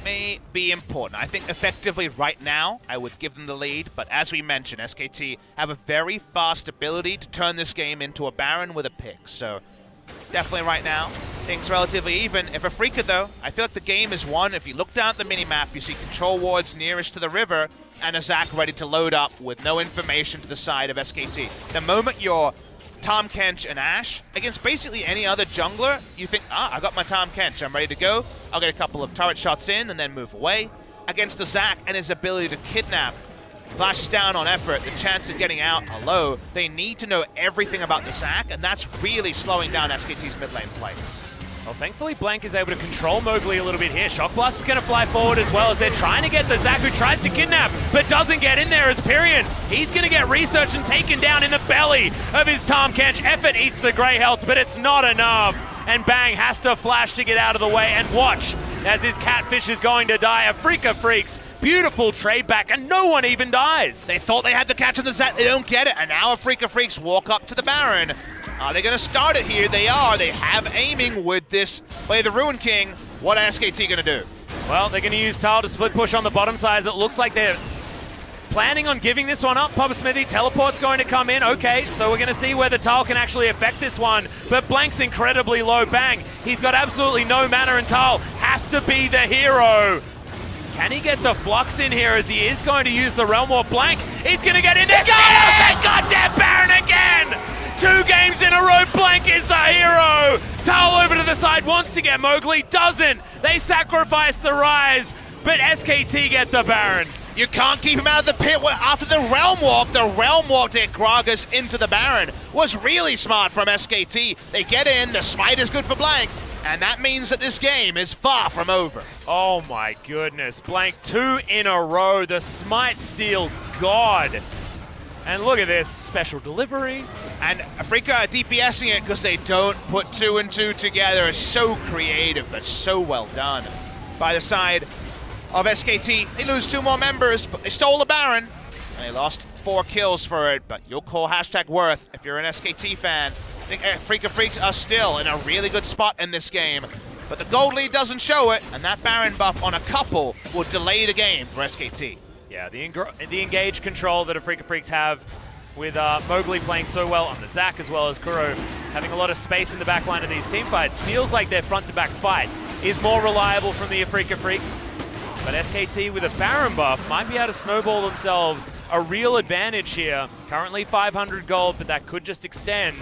may be important. I think effectively right now, I would give them the lead, but as we mentioned, SKT have a very fast ability to turn this game into a Baron with a pick, so definitely right now, things relatively even. If Afreeca though, I feel like the game is won. If you look down at the minimap, you see control wards nearest to the river, and a Zac ready to load up with no information to the side of SKT. The moment you're Tahm Kench and Ashe against basically any other jungler, you think, I got my Tahm Kench, I'm ready to go. I'll get a couple of turret shots in and then move away. Against the Zac and his ability to kidnap, flashes down on effort, the chance of getting out are low. They need to know everything about the Zac, and that's really slowing down SKT's mid lane plays. Well, thankfully, Blank is able to control Mowgli a little bit here. Shock Blast is going to fly forward as well as they're trying to get the Zac, who tries to kidnap, but doesn't get in there as Pyrian. He's going to get researched and taken down in the belly of his Tahm Kench. Effort eats the grey health, but it's not enough. And Bang has to flash to get out of the way, and watch as his catfish is going to die. Afreeca Freecs, beautiful trade back, and no one even dies. They thought they had the catch on the Zac, they don't get it, and now Afreeca Freecs walk up to the Baron. Are they going to start it here? They are. They have aiming with this play the Ruin King. What are SKT going to do? Well, they're going to use Tal to split push on the bottom side. It looks like they're planning on giving this one up. Papa Smithy, teleport's going to come in. Okay, so we're going to see whether Tal can actually affect this one. But Blank's incredibly low. Bang, he's got absolutely no mana, and Tal has to be the hero. Can he get the Flux in here as he is going to use the Realm Warp? Blank, he's going to get in there. That goddamn Baron again! 2 games in a row, Blank is the hero! Tal over to the side, wants to get Mowgli, doesn't. They sacrifice the Rise, but SKT get the Baron. You can't keep him out of the pit after the Realm Warp. The Realm Warp to Gragas into the Baron was really smart from SKT. They get in, the smite is good for Blank, and that means that this game is far from over. Oh my goodness, Blank 2 in a row, the smite steal god. And look at this, special delivery. And Afreeca DPSing it because they don't put 2 and 2 together. It's so creative, but so well done by the side of SKT. They lose 2 more members, but they stole the Baron. And they lost 4 kills for it, but you'll call hashtag worth if you're an SKT fan. I think Afreeca Freecs are still in a really good spot in this game, but the gold lead doesn't show it, and that Baron buff on a couple will delay the game for SKT. Yeah, the engage control that Afreeca Freecs have with Mowgli playing so well on the Zac as well as Kuro having a lot of space in the back line of these teamfights feels like their front-to-back fight is more reliable from the Afreeca Freecs. But SKT with a Baron buff might be able to snowball themselves a real advantage here. Currently 500 gold, but that could just extend.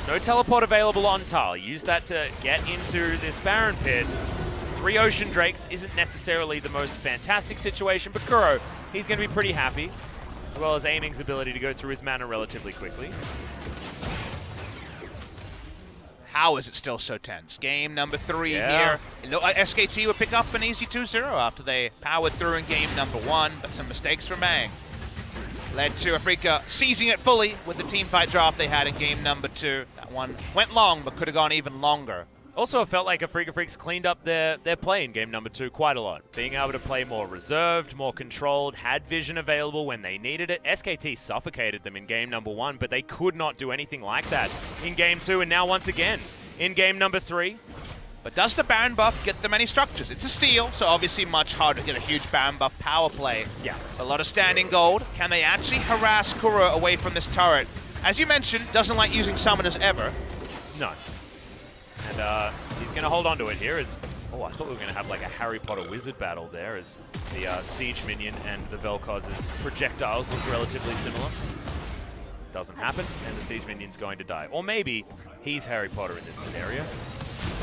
No teleport available on Tal. Use that to get into this Baron pit. 3 Ocean Drakes isn't necessarily the most fantastic situation, but Kuro, he's going to be pretty happy, as well as Aiming's ability to go through his mana relatively quickly. How is it still so tense? Game number 3 here. It looked like SKT would pick up an easy 2-0 after they powered through in game number 1, but some mistakes from Bang led to Afreeca seizing it fully with the teamfight draft they had in game number 2. That one went long, but could have gone even longer. Also, it felt like Afreeca Freecs cleaned up their play in game number 2 quite a lot. Being able to play more reserved, more controlled, had vision available when they needed it. SKT suffocated them in game number 1, but they could not do anything like that in game 2, and now once again in game number 3. But does the Baron buff get them any structures? It's a steal, so obviously much harder to get a huge Baron buff power play. Yeah. A lot of standing gold. Can they actually harass Kuro away from this turret? As you mentioned, doesn't like using summoners ever. No. And he's going to hold on to it here as... Oh, I thought we were going to have like a Harry Potter wizard battle there as the Siege minion and the Vel'Koz's projectiles look relatively similar. Doesn't happen, and the Siege minion's going to die. Or maybe he's Harry Potter in this scenario.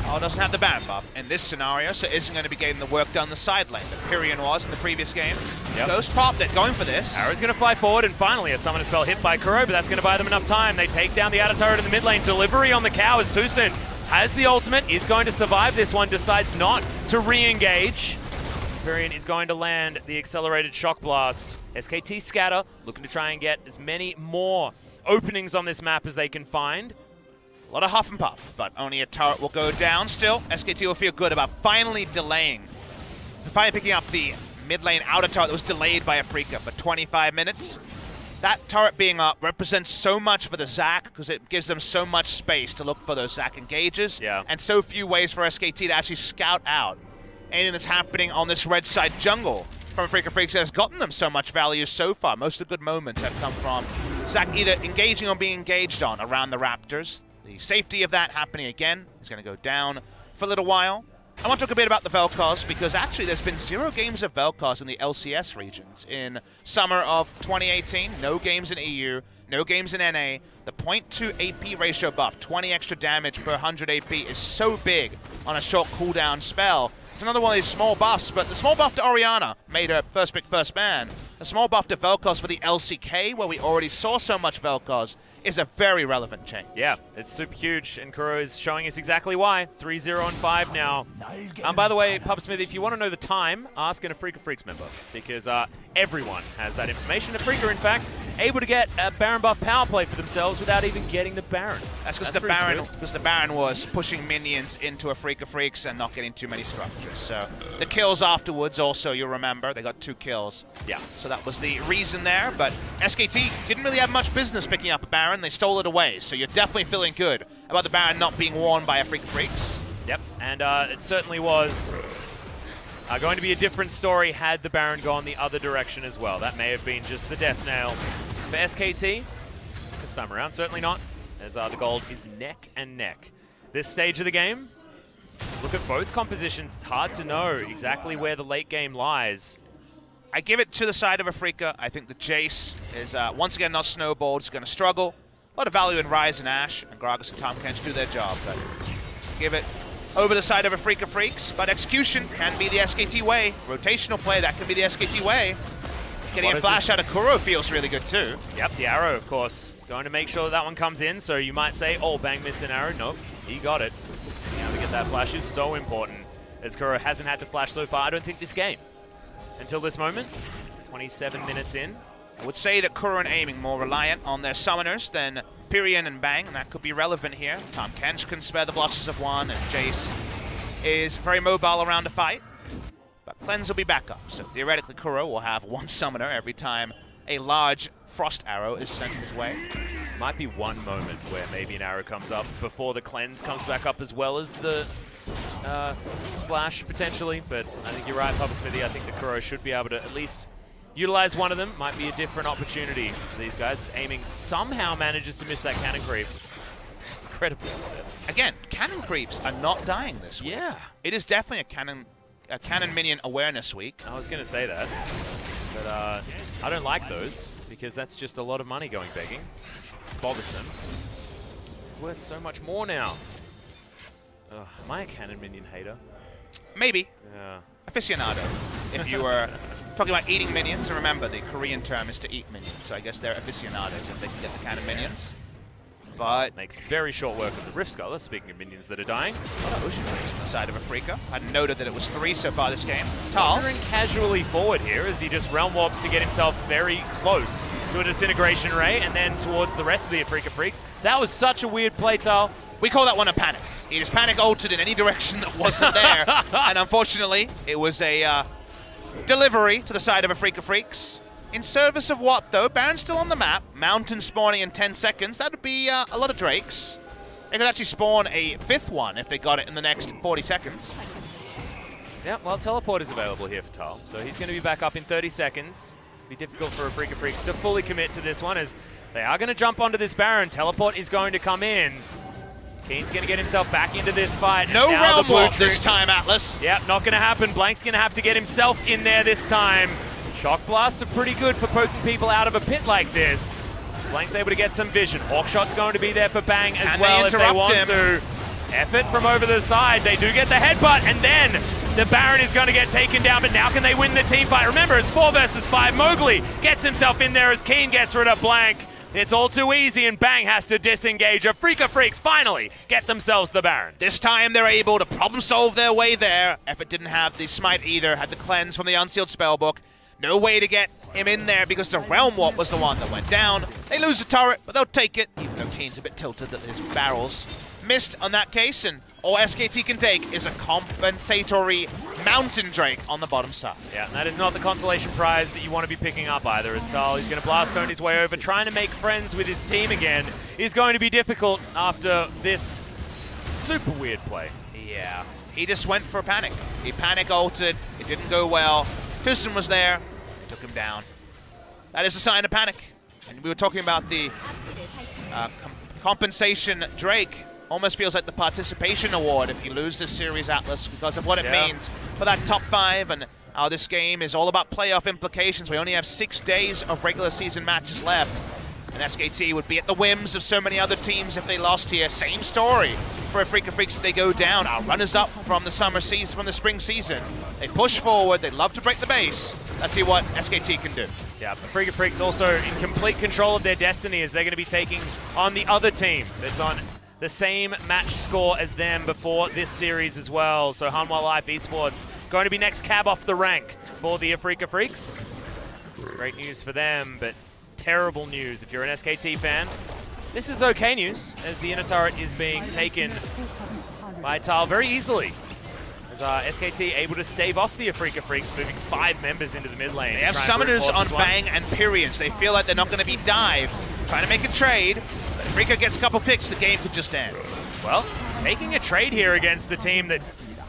Oh, doesn't have the Baron buff in this scenario, so isn't going to be getting the work done the side lane that Pyrion was in the previous game. Yep. Ghost popped it, going for this. Arrow's going to fly forward, and finally a summoner spell hit by Kuro, but that's going to buy them enough time. They take down the outer turret in the mid lane. Delivery on the cow is too soon. Has the ultimate, is going to survive this one, decides not to re-engage. Pyrion is going to land the accelerated shock blast. SKT scatter, looking to try and get as many more openings on this map as they can find. A lot of huff and puff, but only a turret will go down still. SKT will feel good about finally picking up the mid lane outer turret that was delayed by Afreeca for 25 minutes. That turret being up represents so much for the Zac because it gives them so much space to look for those Zac engages, and so few ways for SKT to actually scout out anything that's happening on this red side jungle from Afreeca Freecs that has gotten them so much value so far. Most of the good moments have come from Zac either engaging or being engaged on around the Raptors. The safety of that happening again is going to go down for a little while. I want to talk a bit about the Vel'Koz because actually there's been 0 games of Vel'Koz in the LCS regions in summer of 2018. No games in EU, no games in NA. The 0.2 AP ratio buff, 20 extra damage per 100 AP is so big on a short cooldown spell. It's another one of these small buffs, but the small buff to Orianna made her first pick, first man. The small buff to Vel'Koz for the LCK, where we already saw so much Vel'Koz, is a very relevant change. Yeah, it's super huge, and Kuro is showing us exactly why. 3-0 and 5 now. By the way, Pubsmith, if you want to know the time, ask an Afreeca Freecs member, because everyone has that information. Afreeca, in fact, able to get a Baron buff power play for themselves without even getting the Baron. That's because the Baron was pushing minions into Afreeca Freecs and not getting too many structures. So the kills afterwards also, you'll remember, they got 2 kills. Yeah. So that was the reason there, but SKT didn't really have much business picking up a Baron. They stole it away, so you're definitely feeling good about the Baron not being worn by Afreeca Freecs. Yep, and it certainly was going to be a different story had the Baron gone the other direction as well. That may have been just the death nail for SKT this time around. Certainly not, as the gold is neck and neck. This stage of the game, look at both compositions. It's hard to know exactly where the late game lies. I give it to the side of Afreeca. I think the Jace is once again not snowballed. It's going to struggle. A lot of value in Ryze and Ashe, and Gragas and Tahm Kench do their job, but give it over the side of Afreeca Freecs. But execution can be the SKT way. Rotational play, that can be the SKT way. Getting a flash out of Kuro feels really good too. Yep, the arrow, of course. Going to make sure that one comes in, so you might say, oh, Bang missed an arrow. Nope, he got it. Now to get that flash is so important, as Kuro hasn't had to flash so far, I don't think, this game. Until this moment, 27 minutes in. I would say that Kuro and Aiming more reliant on their summoners than Pyrion and Bang, and that could be relevant here. Tahm Kench can spare the blosses of one, and Jace is very mobile around a fight. But Cleanse will be back up, so theoretically Kuro will have 1 summoner every time a large frost arrow is sent his way. Might be one moment where maybe an arrow comes up before the Cleanse comes back up, as well as the splash potentially, but I think you're right, Papa Smithy. I think the Kuro should be able to at least utilize one of them. Might be a different opportunity for these guys. Aiming somehow manages to miss that cannon creep. Incredibly upset. Again, cannon creeps are not dying this week. Yeah. It is definitely a cannon minion awareness week. I was going to say that, but I don't like those because that's just a lot of money going begging. It's bothersome. worth so much more now. Ugh, am I a cannon minion hater? Maybe. Yeah. Aficionado. If you were talking about eating minions, and remember the Korean term is to eat minions, so I guess they're aficionados if they can get the cannon minions. But makes very short work of the Rift Scholar, speaking of minions that are dying. a lot of Ocean Rays on the side of Afreeca. I noted that it was 3 so far this game. Tal. Wandering casually forward here as he just realm warps to get himself very close to a Disintegration Ray and then towards the rest of the Afreeca Freecs. That was such a weird play, Tal. We call that one a panic. He just panic ulted in any direction that wasn't there. And unfortunately, it was a delivery to the side of Afreeca Freecs. In service of what, though? Baron's still on the map. Mountain spawning in 10 seconds. That would be a lot of Drakes. They could actually spawn a 5th one if they got it in the next 40 seconds. Yeah, well, Teleport is available here for Tal, so he's going to be back up in 30 seconds. Be difficult for Afreeca Freecs to fully commit to this one as they are going to jump onto this Baron. Teleport is going to come in. Keen's going to get himself back into this fight. No realm warp this time, Atlas. Yep, not going to happen. Blank's going to have to get himself in there this time. Shock Blasts are pretty good for poking people out of a pit like this. Blank's able to get some vision. Hawkshot's going to be there for Bang as well if they want to. Effort from over the side. They do get the headbutt, and then the Baron is going to get taken down, but now can they win the team fight? Remember, it's 4 versus 5. Mowgli gets himself in there as Keen gets rid of Blank. It's all too easy, and Bang has to disengage. Afreeca Freecs finally get themselves the Baron. This time they're able to problem solve their way there. Effort didn't have the smite either, had the cleanse from the unsealed spellbook. No way to get him in there because the Realm Warp was the one that went down. They lose the turret, but they'll take it, even though Keen's a bit tilted that his barrels missed on that case, and all SKT can take is a compensatory Mountain Drake on the bottom side. Yeah, that is not the consolation prize that you want to be picking up either, as Tal. He's going to blast cone his way over, trying to make friends with his team again is going to be difficult after this super weird play. Yeah, he just went for a panic. He panic ulted, it didn't go well. Tucson was there, took him down. That is a sign of panic. And we were talking about the compensation Drake. Almost feels like the participation award if you lose this series, Atlas, because of what it means for that top 5 and how this game is all about playoff implications. We only have 6 days of regular season matches left. And SKT would be at the whims of so many other teams if they lost here. Same story for Afreeca Freecs if they go down. Our runners-up from the summer season, from the spring season. They push forward, they love to break the base. Let's see what SKT can do. Yeah, Afreeca Freecs also in complete control of their destiny as they're going to be taking on the other team that's on the same match score as them before this series as well. So Hanwha Life Esports going to be next cab off the rank for the Afreeca Freecs. Great news for them, but terrible news if you're an SKT fan. This is okay news, as the inner turret is being taken by Tal very easily. As SKT able to stave off the Afreeca Freecs, moving 5 members into the mid lane. They have summoners on Bang and Pyrians. They feel like they're not going to be dived. Trying to make a trade. But if Afreeca gets a couple picks, the game could just end. Well, taking a trade here against the team that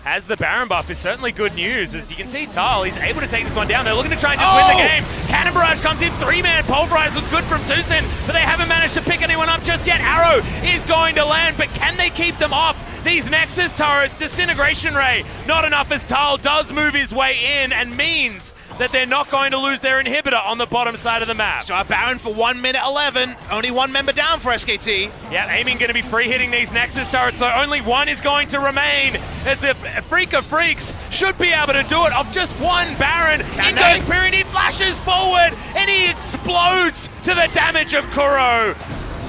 has the Baron buff is certainly good news. As you can see, Tal, he's able to take this one down. They're looking to try and just win the game. Cannon Barrage comes in, 3-man Pulverize was good from Tucson, but they haven't managed to pick anyone up just yet. Arrow is going to land, but can they keep them off? These Nexus turrets, Disintegration Ray, not enough as Tal does move his way in and means that they're not going to lose their inhibitor on the bottom side of the map. So our Baron for 1 minute 11, only 1 member down for SKT. Yeah, aiming going to be free hitting these Nexus turrets, so only 1 is going to remain as the Afreeca Freecs should be able to do it off just 1 Baron. In goes Pyrian, he flashes forward and he explodes to the damage of Kuro.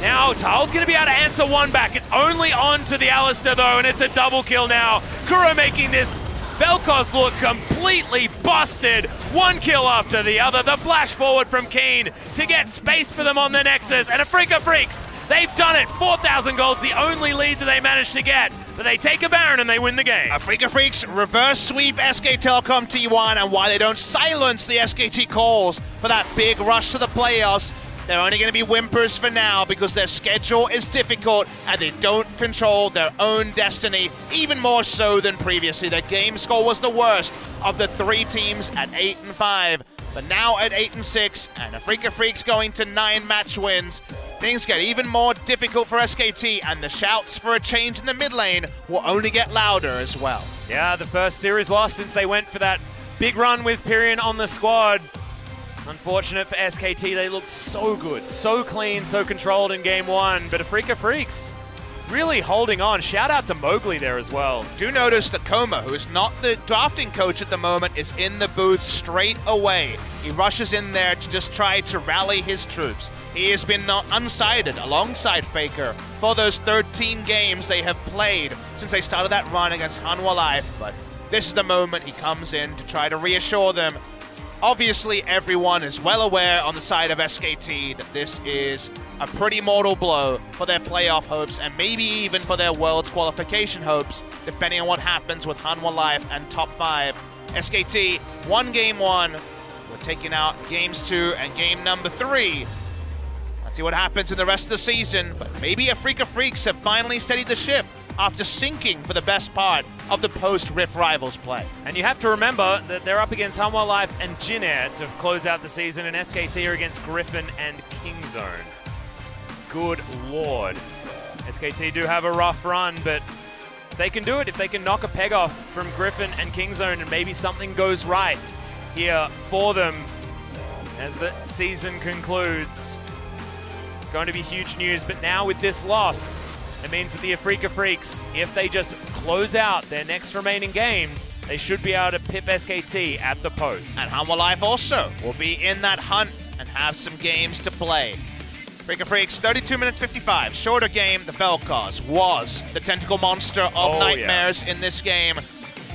Now, Tal's going to be able to answer 1 back. It's only on to the Alistair, though, and it's a double kill now. Kuro making this Vel'Koz look completely busted. 1 kill after the other. The flash forward from Keen to get space for them on the Nexus. And Afreeca Freecs, they've done it. 4,000 gold's the only lead that they managed to get. But they take a Baron and they win the game. Afreeca Freecs reverse sweep SK Telecom T1, and why they don't silence the SKT calls for that big rush to the playoffs. They're only going to be whimpers for now because their schedule is difficult and they don't control their own destiny, even more so than previously. Their game score was the worst of the 3 teams at 8-5, but now at 8-6, and Afreeca Freecs going to 9 match wins. Things get even more difficult for SKT, and the shouts for a change in the mid lane will only get louder as well. Yeah, the first series loss since they went for that big run with Pyrian on the squad. Unfortunate for SKT, they looked so good, so clean, so controlled in game 1, but Afreeca Freecs really holding on. Shout out to Mowgli there as well. Do notice that Koma, who is not the drafting coach at the moment, is in the booth straight away. He rushes in there to just try to rally his troops. He has been unsighted alongside FLICKR for those 13 games they have played since they started that run against Hanwha Life. But this is the moment he comes in to try to reassure them. Obviously, everyone is well aware on the side of SKT that this is a pretty mortal blow for their playoff hopes and maybe even for their Worlds qualification hopes, depending on what happens with Hanwha Life and top 5. SKT won game 1. We're taking out games 2 and game number 3. Let's see what happens in the rest of the season, but maybe Afreeca Freecs have finally steadied the ship after sinking for the best part of the post-Rift Rivals play. And you have to remember that they're up against Hanwha Life and Jinair to close out the season, and SKT are against Griffin and Kingzone. Good lord. SKT do have a rough run, but they can do it if they can knock a peg off from Griffin and Kingzone, and maybe something goes right here for them as the season concludes. It's going to be huge news, but now with this loss, it means that the Afreeca Freecs, if they just close out their next remaining games, they should be able to pip SKT at the post. And Hanwha Life also will be in that hunt and have some games to play. Afreeca Freecs, 32 minutes 55. Shorter game. The Vel'Koz was the tentacle monster of nightmares in this game.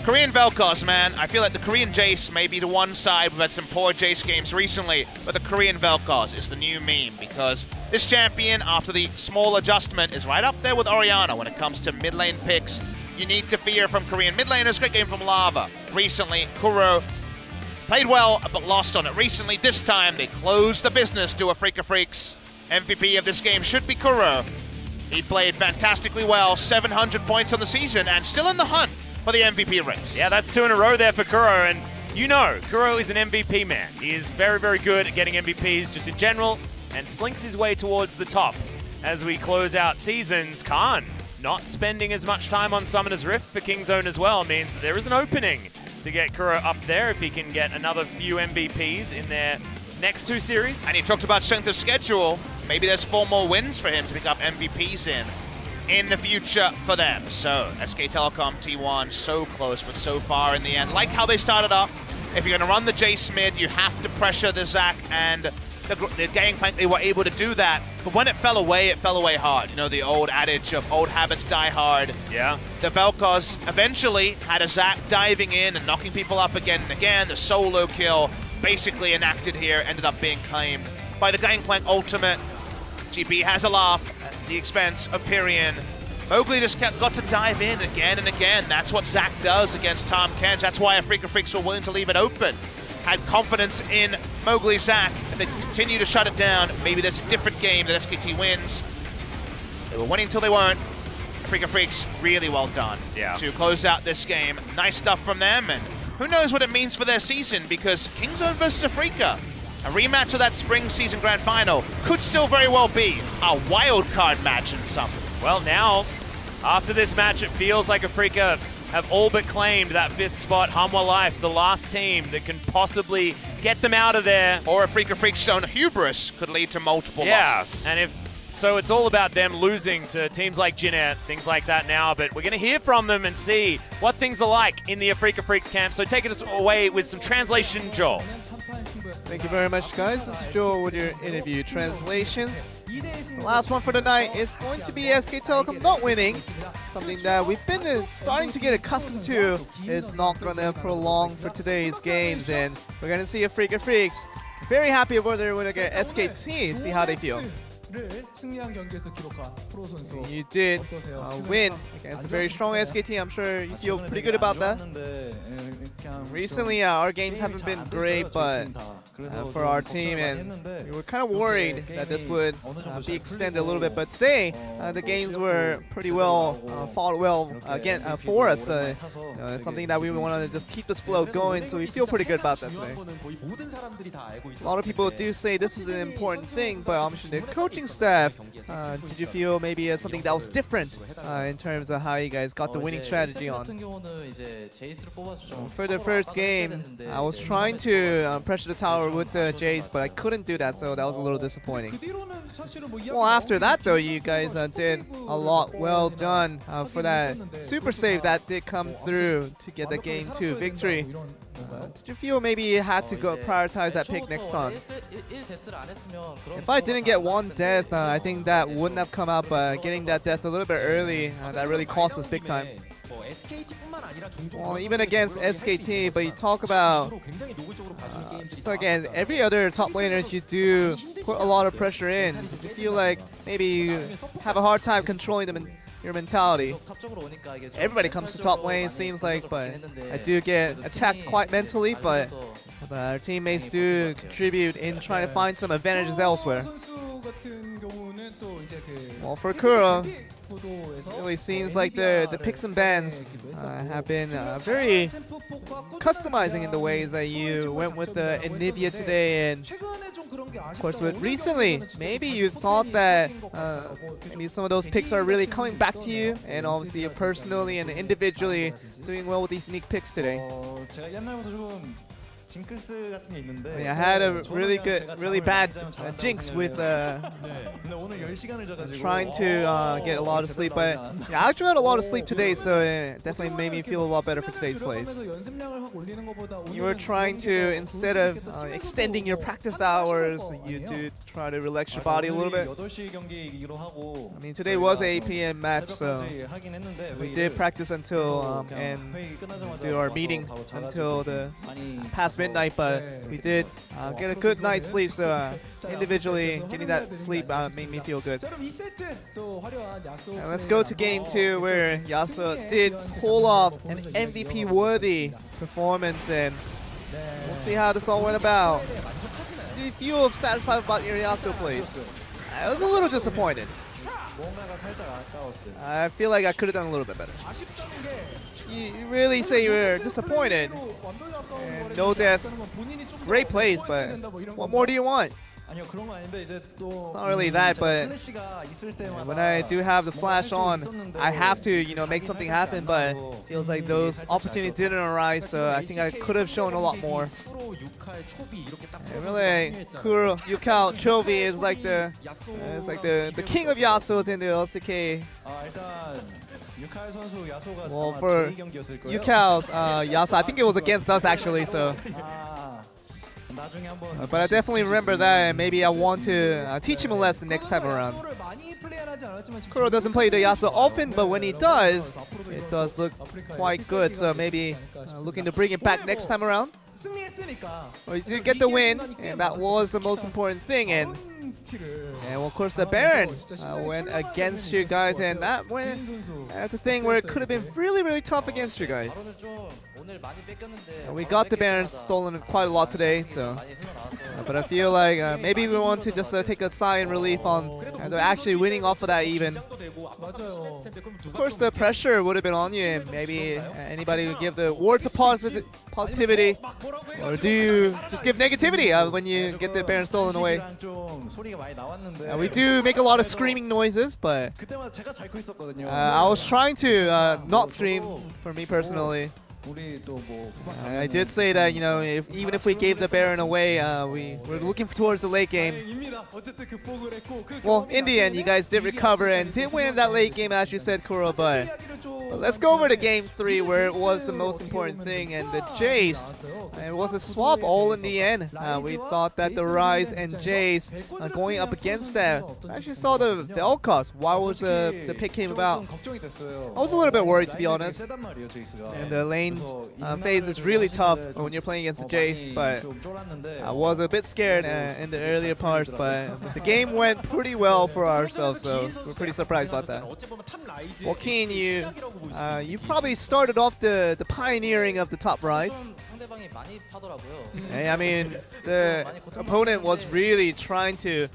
Korean Vel'Koz, man. I feel like the Korean Jace may be to one side. We've had some poor Jace games recently, but the Korean Vel'Koz is the new meme because this champion, after the small adjustment, is right up there with Orianna when it comes to mid lane picks. You need to fear from Korean mid laners. Great game from Lava. Recently, Kuro played well, but lost on it recently. This time, they closed the business to Afreeca Freecs. MVP of this game should be Kuro. He played fantastically well, 700 points on the season, and still in the hunt for the MVP race. Yeah, that's 2 in a row there for Kuro, and you know, Kuro is an MVP man. He is very, very good at getting MVPs just in general, and slinks his way towards the top. As we close out seasons, Khan not spending as much time on Summoner's Rift for Kingzone as well means that there is an opening to get Kuro up there if he can get another few MVPs in their next 2 series. And he talked about strength of schedule. Maybe there's 4 more wins for him to pick up MVPs in the future for them. So, SK Telecom T1, so close, but so far in the end. Like how they started up, if you're going to run the Jace mid, you have to pressure the Zac and the Gangplank. They were able to do that, but when it fell away hard. You know, the old adage of old habits die hard. Yeah. The Vel'Koz eventually had a Zac diving in and knocking people up again and again. The solo kill basically enacted here ended up being claimed by the Gangplank ultimate. GP has a laugh at the expense of Pyrian. Mowgli just got to dive in again and again. That's what Zac does against Tahm Kench. That's why Afreeca Freecs were willing to leave it open. Had confidence in Mowgli Zac. If they continue to shut it down, maybe there's a different game that SKT wins. They were winning until they weren't. Afreeca Freecs, really well done to close out this game. Nice stuff from them, and who knows what it means for their season, because Kingzone versus Afreeca, a rematch of that spring season grand final, could still very well be a wild card match in something. Well, now, after this match, it feels like Afreeca have all but claimed that 5th spot. Hanwha Life, the last team that can possibly get them out of there. Or Afreeca Freecs' own hubris could lead to multiple losses. And if so, it's all about them losing to teams like Jinair, things like that now. But we're going to hear from them and see what things are like in the Afreeca Freecs camp. So take it away with some translation, Joel. Thank you very much, guys. This is Joel with your interview translations. The last one for the night is going to be SK Telecom not winning. Something that we've been starting to get accustomed to. It's not going to prolong for today's games, and we're going to see Afreeca Freecs very happy about their win against SKT. See how they feel. You did win against a very strong SKT. I'm sure you feel pretty good about that. Recently, our games haven't been great, but for our team, and we were kind of worried that this would be extended a little bit. But today, the games were pretty well, fought well again for us. It's something that we want to just keep this flow going, so we feel pretty good about that today. A lot of people do say this is an important thing, but obviously the coaching staff, did you feel maybe something that was different in terms of how you guys got the winning strategy on? For the first game, I was trying to pressure the tower with the Jace, but I couldn't do that, so that was a little disappointing. Well, after that though, you guys did a lot. Well done for that super save that did come through to get the Game 2 victory. Did you feel maybe you had to go prioritize that pick next time? If I didn't get one death, I think that wouldn't have come up. Getting that death a little bit early, that really cost us big time. Well, even against SKT, but you talk about just again every other top laner, you do put a lot of pressure in. You feel like maybe you have a hard time controlling your mentality. Everybody comes to top lane, seems like, but I do get attacked quite mentally, but our teammates do contribute in trying to find some advantages elsewhere. Well, for Kuro, it really seems like the picks and bans have been very customizing in the ways that you went with the Anivia today, and of course with recently, maybe you thought that maybe some of those picks are really coming back to you, and obviously you're personally and individually doing well with these unique picks today. I had a really bad jinx with trying to get a lot of sleep, but yeah, I actually had a lot of sleep today, so it definitely made me feel a lot better for today's plays. You were trying to, instead of extending your practice hours, you do try to relax your body a little bit. I mean, today was an 8 p.m. match, so we did practice until and do our meeting until the past midnight, but we did get a good night's sleep, so individually getting that sleep made me feel good. And let's go to game 2, where Yasuo did pull off an MVP worthy performance, and we'll see how this all went about. Do you feel satisfied about your Yasuo plays? I was a little disappointed. I feel like I could have done a little bit better. You really say you were disappointed. And no death. Great plays, but what more do you want? It's not really that, but when I do have the flash on, I have to, you know, make something happen, but it feels like those opportunities didn't arise, so I think I could have shown a lot more. And really, Kuro, Yukao, Chovy is like the king of Yasuos in the LCK. Well, for Yukao's Yasuo, I think it was against us actually, so. But I definitely remember that, and maybe I want to teach him a lesson next time around. Kuro doesn't play the Yasuo often, but when he does, it does look quite good, so maybe looking to bring it back next time around. Well, you did get the win, and that was the most important thing, and well, of course the Baron went against you guys, and that's a thing where it could have been really tough against you guys. We got the Baron stolen quite a lot today, so but I feel like maybe we want to just take a sigh in relief on they're actually winning off of that even. Of course the pressure would have been on you, and maybe anybody would give the words of positivity, or do you just give negativity when you get the Baron stolen away? We do make a lot of screaming noises, but I was trying to not scream for me personally. I did say that, you know, even if we gave the Baron away, we were looking towards the late game. Well, in the end, you guys did recover and did win that late game, as you said, Kuro, but let's go over to game 3, where it was the most important thing, and the Jace. It was a swap all in the end. We thought that the Ryze and Jace going up against that. I actually saw the Vel'Koz. Why was the pick came about? I was a little bit worried, to be honest. And the lanes phase is really tough when you're playing against the Jace, but I was a bit scared in the earlier parts, but the game went pretty well for ourselves, so we're pretty surprised about that. Joaquin, you probably started off the pioneering of the top Ryze. Hey, I mean, the opponent was really trying to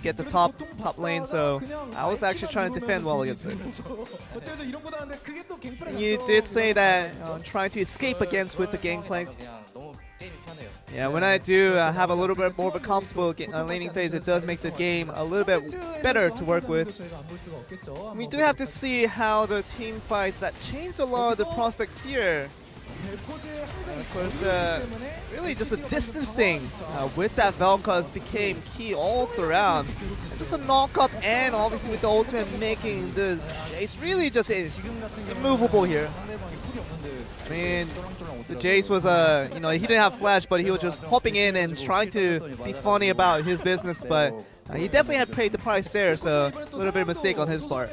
get the top lane, so I was actually trying to defend well against it. You did say that trying to escape against with the gangplank. Yeah, when I do have a little bit more of a comfortable laning phase, it does make the game a little bit better to work with. We do have to see how the team fights that changed a lot of the prospects here. Of course, really just a distancing with that Vel'Koz became key all throughout. Just a knock-up and obviously with the ultimate making the Jace really just immovable here. I mean, the Jace was, you know, he didn't have flash, but he was just hopping in and trying to be funny about his business, but he definitely had paid the price there, so a little bit of mistake on his part.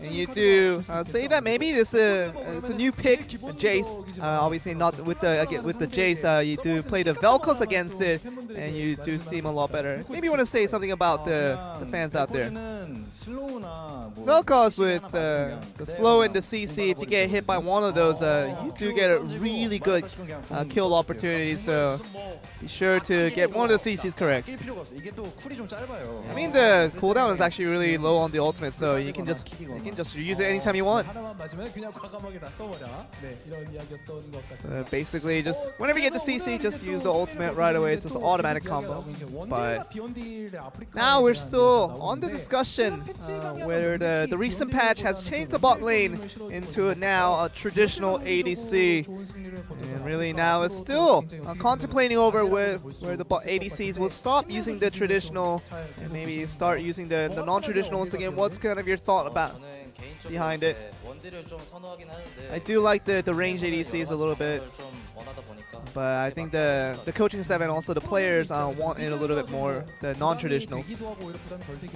And you do say that maybe it's a new pick, Jace. Obviously not with the Jace. You do play the Vel'Koz against it, and you do seem a lot better. Maybe you want to say something about the fans out there. Vel'Koz with the slow and the CC. If you get hit by one of those, you do get a really good kill opportunity. So be sure to get one of the CCs correct. I mean, the cooldown is actually really low on the ultimate, so you can just use it anytime you want. Basically, just whenever you get the CC, just use the ultimate right away. It's just an automatic combo. But now we're still on the discussion where the recent patch has changed the bot lane into now a traditional ADC. And really now it's still contemplating over where the bot ADCs will stop using the traditional and maybe start using the non-traditional once again. What's kind of your thought about behind it? I do like the range ADCs a little bit, but I think the coaching staff and also the players want it a little bit more, the non-traditionals.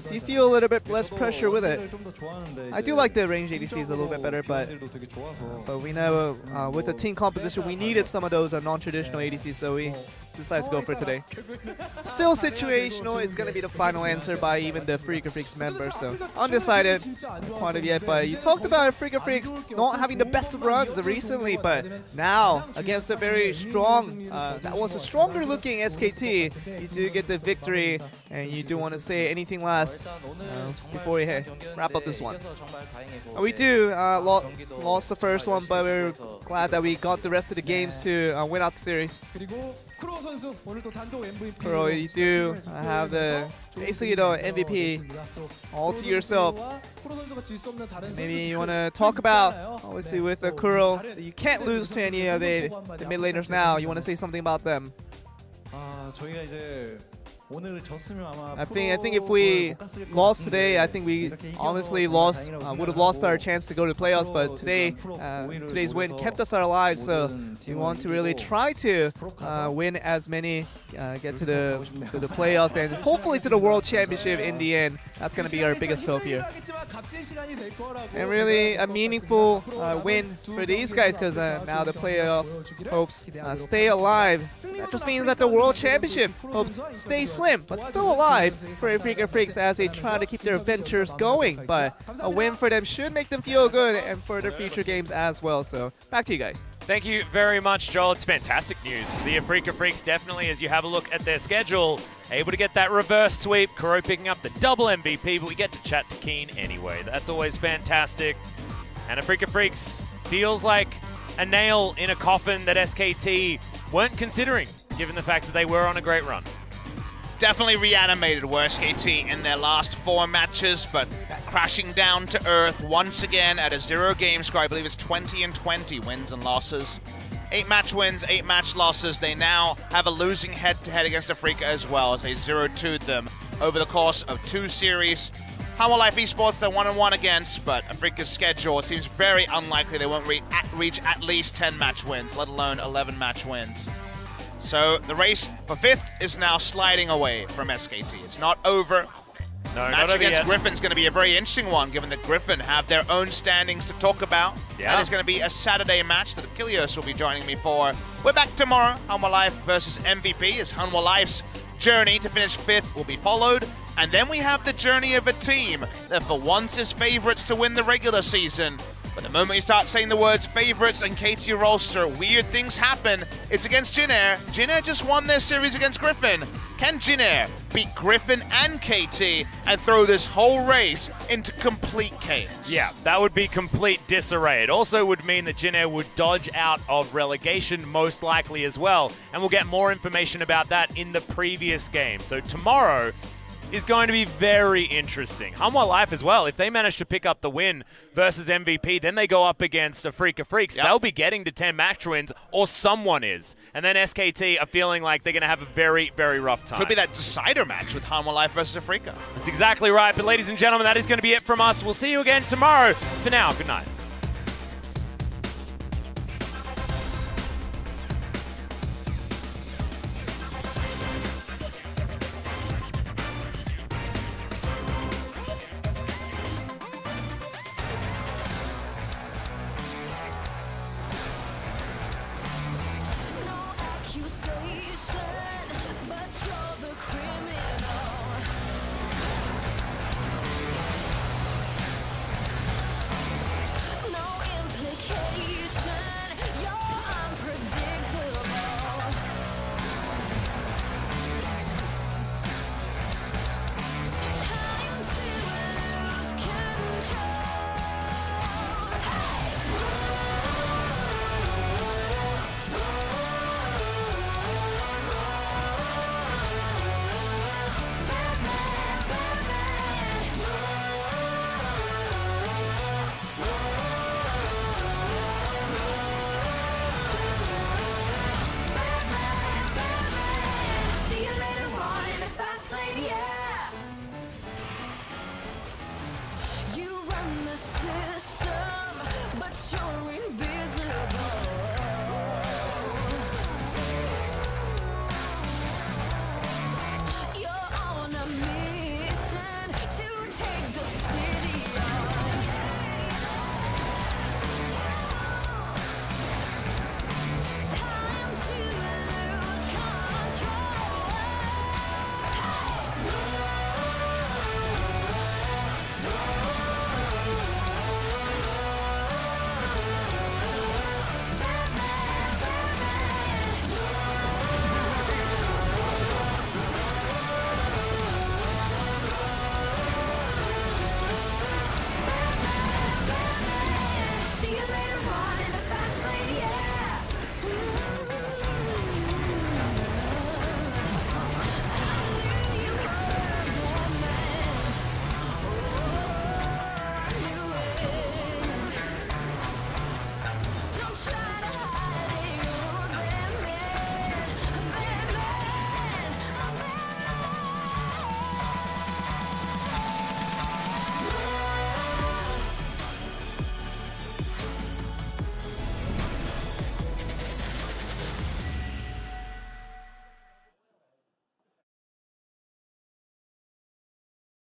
Do you feel a little bit less pressure with it? I do like the range ADCs a little bit better, but we know with the team composition we needed some of those non-traditional ADCs, so we decided to go for it today. Still situational is going to be the final answer by even the Afreeca Freecs members, so undecided point of yet. But you talked about Afreeca Freecs not having the best of runs recently, but now against a very strong, that was a stronger looking SKT, you do get the victory. And you do want to say anything last before we wrap up this one? We do lost the first one, but we're glad that we got the rest of the games to win out the series. Kuro, you do have basically the MVP all to yourself. Maybe you want to talk about, obviously with Kuro, you can't lose to any of the mid laners now. You want to say something about them? I think if we lost today, I think we honestly would have lost our chance to go to the playoffs. But today's win kept us alive, so we want to really try to win as many, get to the playoffs, and hopefully to the World Championship in the end. That's going to be our biggest hope here. And really a meaningful win for these guys, because now the playoff hopes stay alive. That just means that the World Championship hopes stay slim, but still alive for Afreeca Freecs as they try to keep their ventures going. But a win for them should make them feel good and for their future games as well. So back to you guys. Thank you very much, Joel. It's fantastic news for the Afreeca Freecs, definitely, as you have a look at their schedule. Able to get that reverse sweep, Kuro picking up the double MVP, but we get to chat to Keen anyway. That's always fantastic. And Afreeca Freecs feels like a nail in a coffin that SKT weren't considering, given the fact that they were on a great run. Definitely reanimated were SKT in their last 4 matches, but crashing down to earth once again at a 0-game score. I believe it's 20-20 wins and losses. 8 match wins, 8 match losses. They now have a losing head-to-head against Afreeca as well, as they 0-2'd them over the course of 2 series. Hanwha Life Esports they're 1-1 against, but Afreeca's schedule seems very unlikely they won't reach at least 10 match wins, let alone 11 match wins. So the race for 5th is now sliding away from SKT. It's not over. No, match against Griffin's going to be a very interesting one, given that Griffin have their own standings to talk about. Yeah. That is going to be a Saturday match that Achilles will be joining me for. We're back tomorrow. Hanwha Life versus MVP, as Hanwha Life's journey to finish 5th will be followed. And then we have the journey of a team that for once is favorites to win the regular season. But the moment you start saying the words favorites and KT roster, weird things happen. It's against Jin Air. Jin Air just won their series against Griffin. Can Jin Air beat Griffin and KT and throw this whole race into complete chaos? Yeah, that would be complete disarray. It also would mean that Jin Air would dodge out of relegation most likely as well. And we'll get more information about that in the previous game. So tomorrow, is going to be very interesting. Hanwha Life as well, if they manage to pick up the win versus MVP, then they go up against Afreeca Freecs. Yep. They'll be getting to 10 match wins, or someone is. And then SKT are feeling like they're going to have a very, very rough time. Could be that decider match with Hanwha Life versus Afreeca. That's exactly right. But ladies and gentlemen, that is going to be it from us. We'll see you again tomorrow. For now, good night.